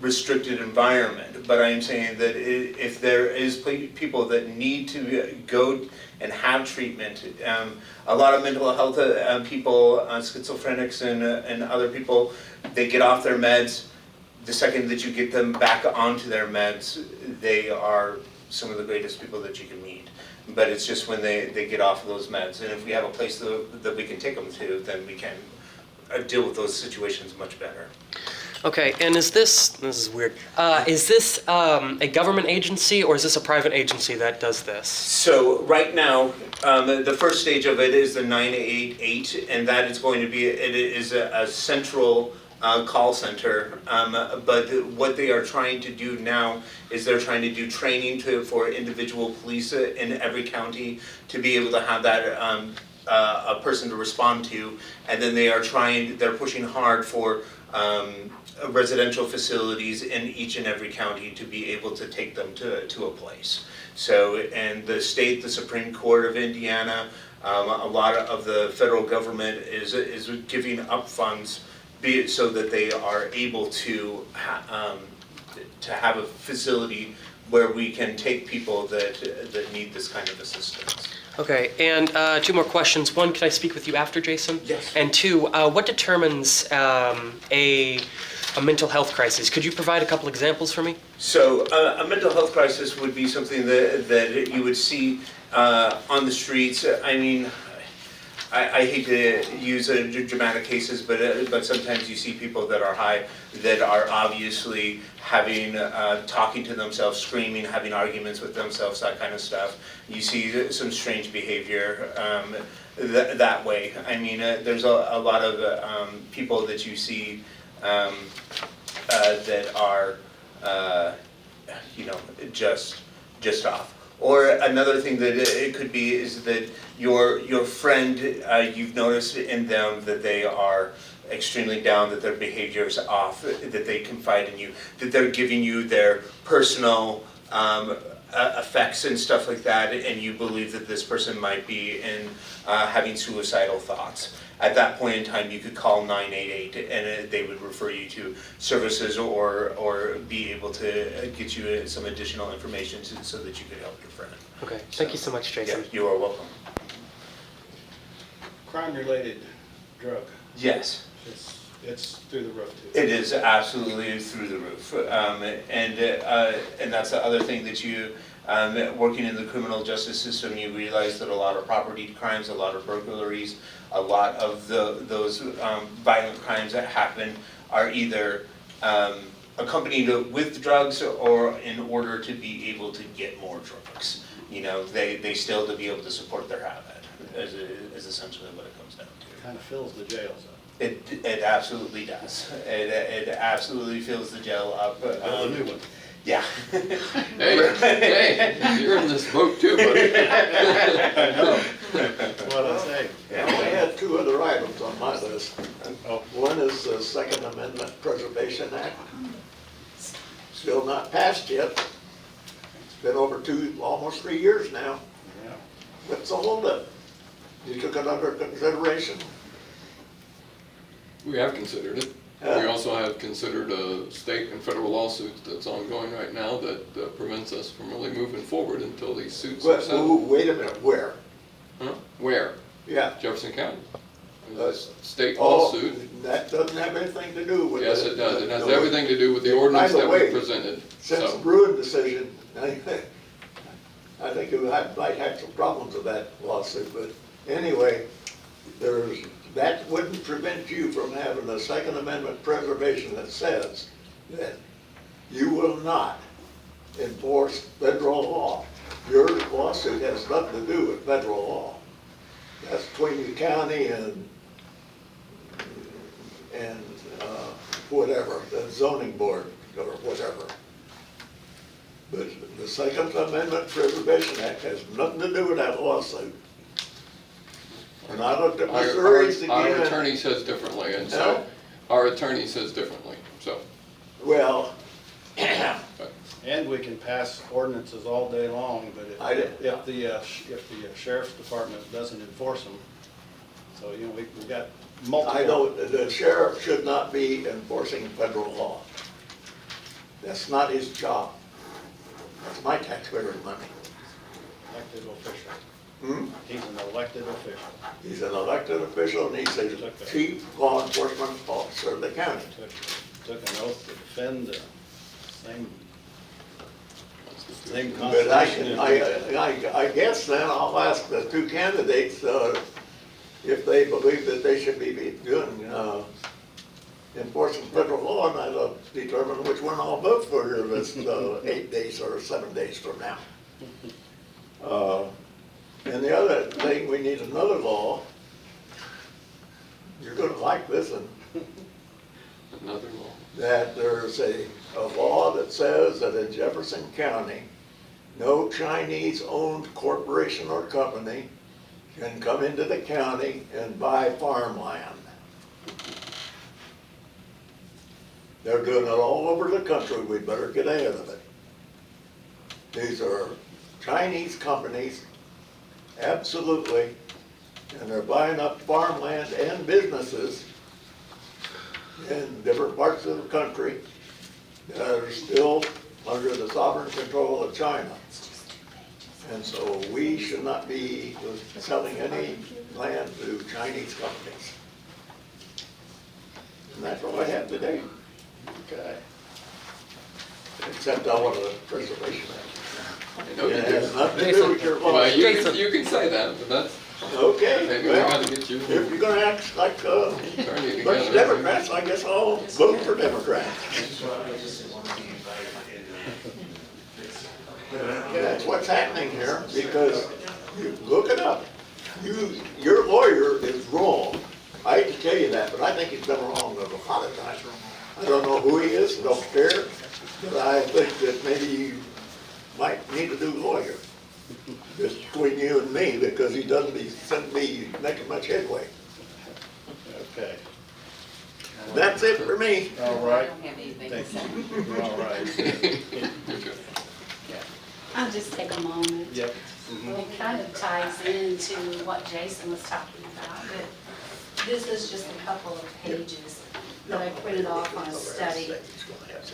restricted environment, but I'm saying that if there is people that need to go and have treatment, a lot of mental health people, schizophrenics and other people, they get off their meds. The second that you get them back onto their meds, they are some of the greatest people that you can meet. But it's just when they get off of those meds. And if we have a place that we can take them to, then we can deal with those situations much better. Okay, and is this is weird, is this a government agency or is this a private agency that does this? So right now, the first stage of it is the 988, and that is going to be, it is a central call center, but what they are trying to do now is they're trying to do training for individual police in every county to be able to have that a person to respond to, and then they're pushing hard for residential facilities in each and every county to be able to take them to a place. So, and the Supreme Court of Indiana, a lot of the federal government is giving up funds so that they are able to have a facility where we can take people that need this kind of assistance. Okay, and two more questions. One, can I speak with you after, Jason? Yes. And two, what determines a mental health crisis? Could you provide a couple examples for me? So a mental health crisis would be something that you would see on the streets. I mean, I hate to use dramatic cases, but sometimes you see people that are high, that are obviously having, talking to themselves, screaming, having arguments with themselves, that kind of stuff. You see some strange behavior that way. I mean, there's a lot of people that you see that are, just off. Or another thing that it could be is that your friend, you've noticed in them that they are extremely down, that their behavior is off, that they confide in you, that they're giving you their personal effects and stuff like that, and you believe that this person might be in having suicidal thoughts. At that point in time, you could call 988 and they would refer you to services or be able to get you some additional information so that you could help your friend. Okay, thank you so much, Jason. Yeah, you are welcome. Crime-related drug, Yes. it's through the roof too. It is absolutely through the roof. And that's the other thing that you, working in the criminal justice system, you realize that a lot of property crimes, a lot of burglaries, a lot of those violent crimes that happen are either accompanied with drugs or in order to be able to get more drugs. You know, they still to be able to support their habit is essentially what it comes down to. Kind of fills the jails up. It absolutely does. It absolutely fills the jail up. Build a new one. Yeah. Hey, you're in this boat too, buddy. I know. That's what I say. I only had two other items on my list. Oh. One is the Second Amendment Preservation Act. Still not passed yet. It's been over almost 3 years now. Yeah. What's the holdup? You took it under consideration? We have considered it. Yeah. We also have considered a state and federal lawsuit that's ongoing right now that prevents us from really moving forward until these suits are settled. Wait a minute, where? Huh? Where? Yeah. Jefferson County. There's a state lawsuit. That doesn't have anything to do with it. Yes, it does. It has everything to do with the ordinance that we presented. Since So, the Bruin decision, I think we might have some problems with that lawsuit, but anyway, that wouldn't prevent you from having a Second Amendment preservation that says that you will not enforce federal law. Your lawsuit has nothing to do with federal law. That's between the county and whatever, the zoning board or whatever. But the Second Amendment Preservation Act has nothing to do with that lawsuit. And I looked at Missouri's again. our attorney says differently, and so, our attorney says differently, so. Well, And we can pass ordinances all day long, but if the sheriff's department doesn't enforce them, so, you know, we've got multiple. I know the sheriff should not be enforcing federal law. That's not his job. That's my taxpayers' money. Elected official. Hmm? He's an elected official. He's an elected official and he's the chief law enforcement officer of the county. Took an oath to defend the same But constitution. I guess then I'll ask the two candidates if they believe that they should be doing, enforcing federal law, and I'll determine which one I'll vote for here this 8 days or 7 days from now. And the other thing, we need another law. You're gonna like this one. Another law. That there's a law that says that in Jefferson County, no Chinese-owned corporation or company can come into the county and buy farmland. They're doing it all over the country. We better get ahead of it. These are Chinese companies, absolutely, and they're buying up farmland and businesses in different parts of the country that are still under the sovereign control of China. And so we should not be selling any land to Chinese companies. And that's all I have today. Okay. Except I want a preservation act. I know you It do. has nothing to do with your law. Well, you can say that, but Okay, Maybe we well, gotta get you. if you're gonna act like a Attorney bunch of together. Democrats, I guess I'll vote for Democrats. That's what's happening here, because you look it up. Your lawyer is wrong. I hate to tell you that, but I think he's been wrong a lot of times. I don't know who he is, don't care, but I think that maybe you might need a new lawyer. Just between you and me, because he doesn't seem to be making much headway. Okay. That's it for me. All right. I don't have anything to Thank say. you. All right. I'll just take a moment. Yep. It kind of ties into what Jason was talking about, but this is just a couple of pages that I printed off on a study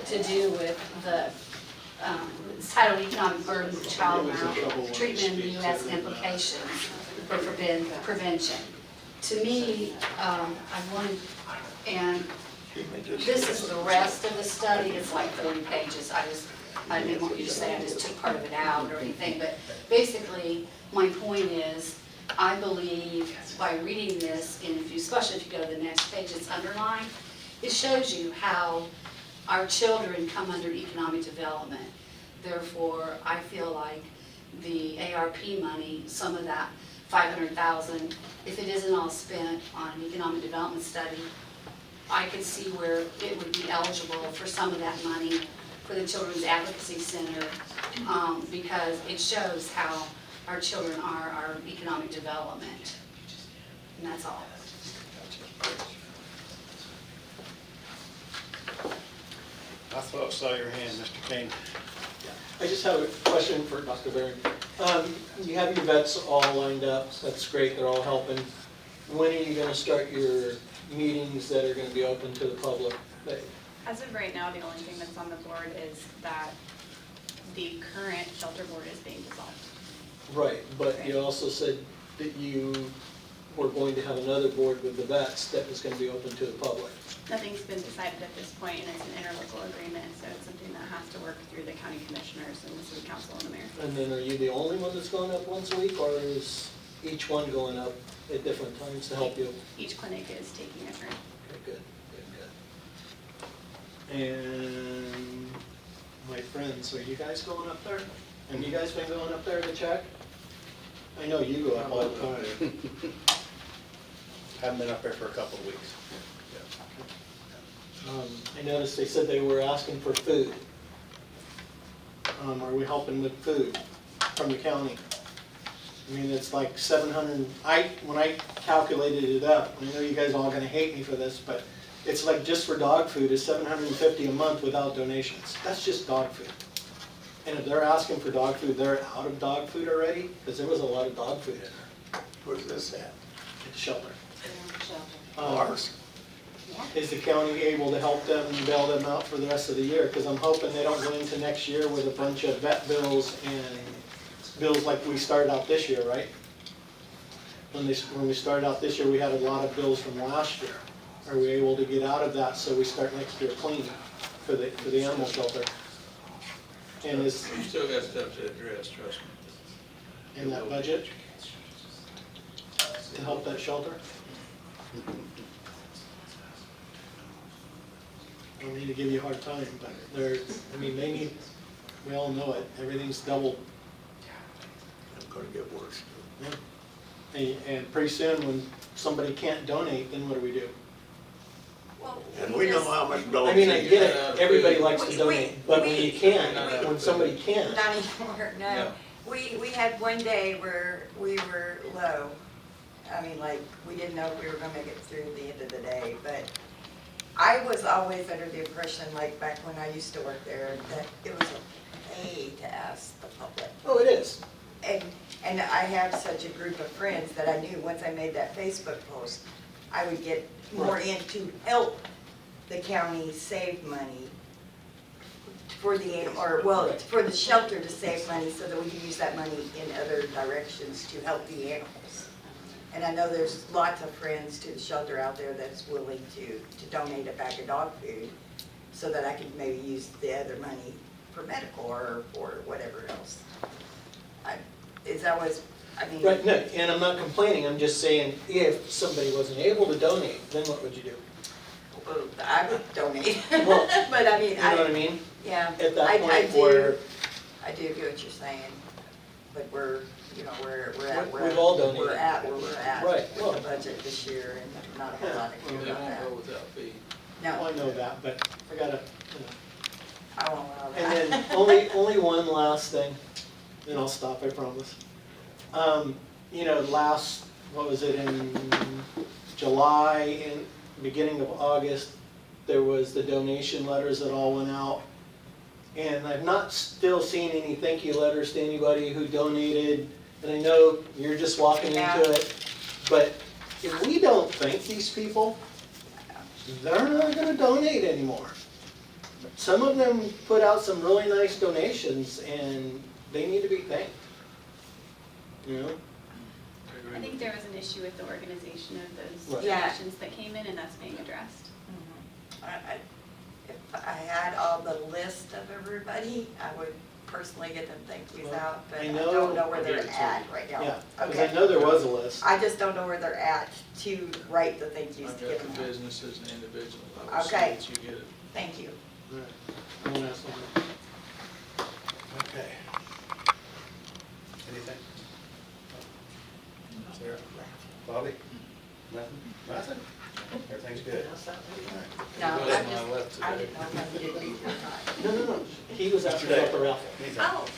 to do with the, it's titled Economic Burdens of Child Maltreatment in the U.S. and Implications for Prevention. To me, I wanted, and this is the rest of the study, it's like 40 pages. I didn't want you to say I just took part of it out or anything, but basically, my point is, I believe by reading this, and especially if you go to the next page, it's underlined, it shows you how our children come under economic development. Therefore, I feel like the ARP money, some of that $500,000, if it isn't all spent on an economic development study, I could see where it would be eligible for some of that money for the Children's Advocacy Center, because it shows how our children are our economic development. And that's all. I thought I saw your hand, Mr. Kane. I just have a question for Dr. Barron. You have your vets all lined up, that's great, they're all helping. When are you gonna start your meetings that are gonna be open to the public? As of right now, the only thing that's on the board is that the current shelter board is being dissolved. Right, but you also said that you were going to have another board with the vets that was gonna be open to the public. Nothing's been decided at this point, and it's an interlocal agreement, so it's something that has to work through the county commissioners and the city council and the mayor. And then are you the only one that's going up once a week, or is each one going up at different times to help you? Each clinic is taking a turn. Okay, good. And my friends, are you guys going up there? Have you guys been going up there to check? I know you go up all the time. Haven't been up there for a couple of weeks. I noticed they said they were asking for food. Are we helping with food from the county? I mean, it's like 700, when I calculated it up, I know you guys are all gonna hate me for this, but it's like just for dog food is $750 a month without donations. That's just dog food. And if they're asking for dog food, they're out of dog food already? Because there was a lot of dog food in there. Where's this at? At the shelter. Ours. Is the county able to help them and bail them out for the rest of the year? Because I'm hoping they don't go into next year with a bunch of vet bills and bills like we started out this year, right? When we started out this year, we had a lot of bills from last year. Are we able to get out of that so we start next year clean for the animal shelter? And is You still got stuff to address, trust me. in that budget to help that shelter? I don't mean to give you a hard time, but they need, we all know it, everything's doubled. It's gonna get worse. Yeah. And pretty soon, when somebody can't donate, then what do we do? And we know how much dogs. I mean, I get it, everybody likes to donate, but when you can't, when somebody can't. Not anymore, no. We had one day where we were low. I mean, like, we didn't know if we were gonna make it through the end of the day, but I was always under the impression, like back when I used to work there, that it was okay to ask the public. Oh, it is. And I have such a group of friends that I knew once I made that Facebook post, I would get more in to help the county save money for the animal, or well, for the shelter to save money so that we can use that money in other directions to help the animals. And I know there's lots of friends to the shelter out there that's willing to donate a bag of dog food so that I can maybe use the other money for medical or whatever else. It's always I mean. Right, no, and I'm not complaining, I'm just saying, if somebody wasn't able to donate, then what would you do? I would donate, Well, but I mean, You know what I mean? yeah. At that I point do- where I do get what you're saying, but we're at, We've all donated. we're at where we're at Right, well. with the budget this year and not a whole lot of Well, clear they about won't that. go without fee. well, No, I know that, but I gotta, I won't allow that. And then only one last thing, then I'll stop, I promise. Last, what was it, in July and beginning of August, there was the donation letters that all went out. And I've not still seen any thank you letters to anybody who donated, and I know you're just walking Yeah. into it. But if we don't thank these people, they're not gonna donate anymore. Some of them put out some really nice donations and they need to be thanked. You know? I think there was an issue with the organization of those Right. Yeah. donations that came in, and that's being addressed. If I had all the list of everybody, I would personally get them thank yous Well, out, but I I know- don't know where I'll they're give it to at you. right now. Yeah, because Okay. I know there was a list. I just don't know where they're at to write the thank yous I've to got get the them out. businesses and individuals. I will see Okay. that you get it. Thank you. Right. One last one. Okay. Anything? Sarah? Bobby? Nothing? Nothing? Everything's good? No, Good. I I just, left I today. didn't know if I needed to be here or No. He was asking about the raffle. Anything? not.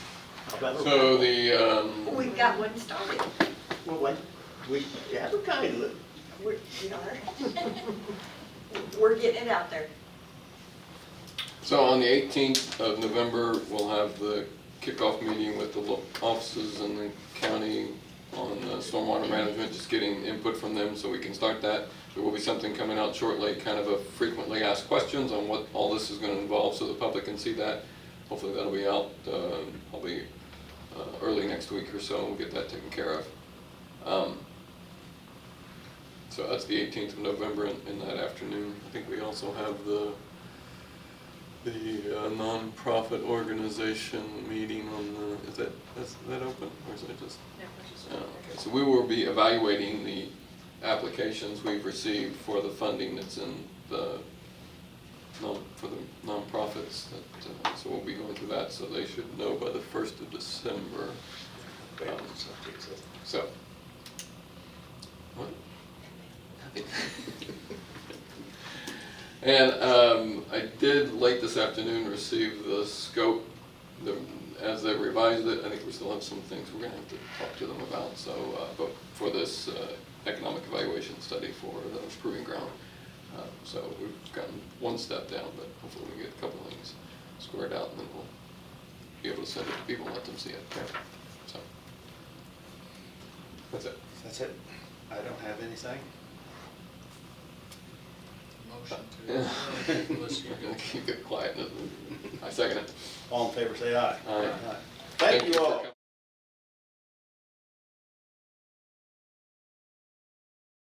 So the, Oh, we got one started. Well, when we advertise it, We are. We're getting it out there. so on the 18th of November, we'll have the kickoff meeting with the offices in the county on stormwater management, just getting input from them so we can start that. There will be something coming out shortly, kind of a frequently asked questions on what all this is going to involve so the public can see that. Hopefully that'll be out probably early next week or so, we'll get that taken care of. So that's the 18th of November in that afternoon. I think we also have the nonprofit organization meeting on the, is that open, or is that just? Okay, so we will be evaluating the applications we've received for the funding that's in the, for the nonprofits. So we'll be going through that, so they should know by the 1st of December. So. What? And I did late this afternoon receive the scope, as they revised it. I think we still have some things we're gonna have to talk to them about, so, but for this economic evaluation study for the proving ground. So we've gotten one step down, but hopefully we get a couple of things squared out, and then we'll be able to send it to people and let them see it. So, that's it. That's it? I don't have anything. Motion to, unless you got. Keep it quiet. I second it. All in favor, say aye. Aye. Thank you all.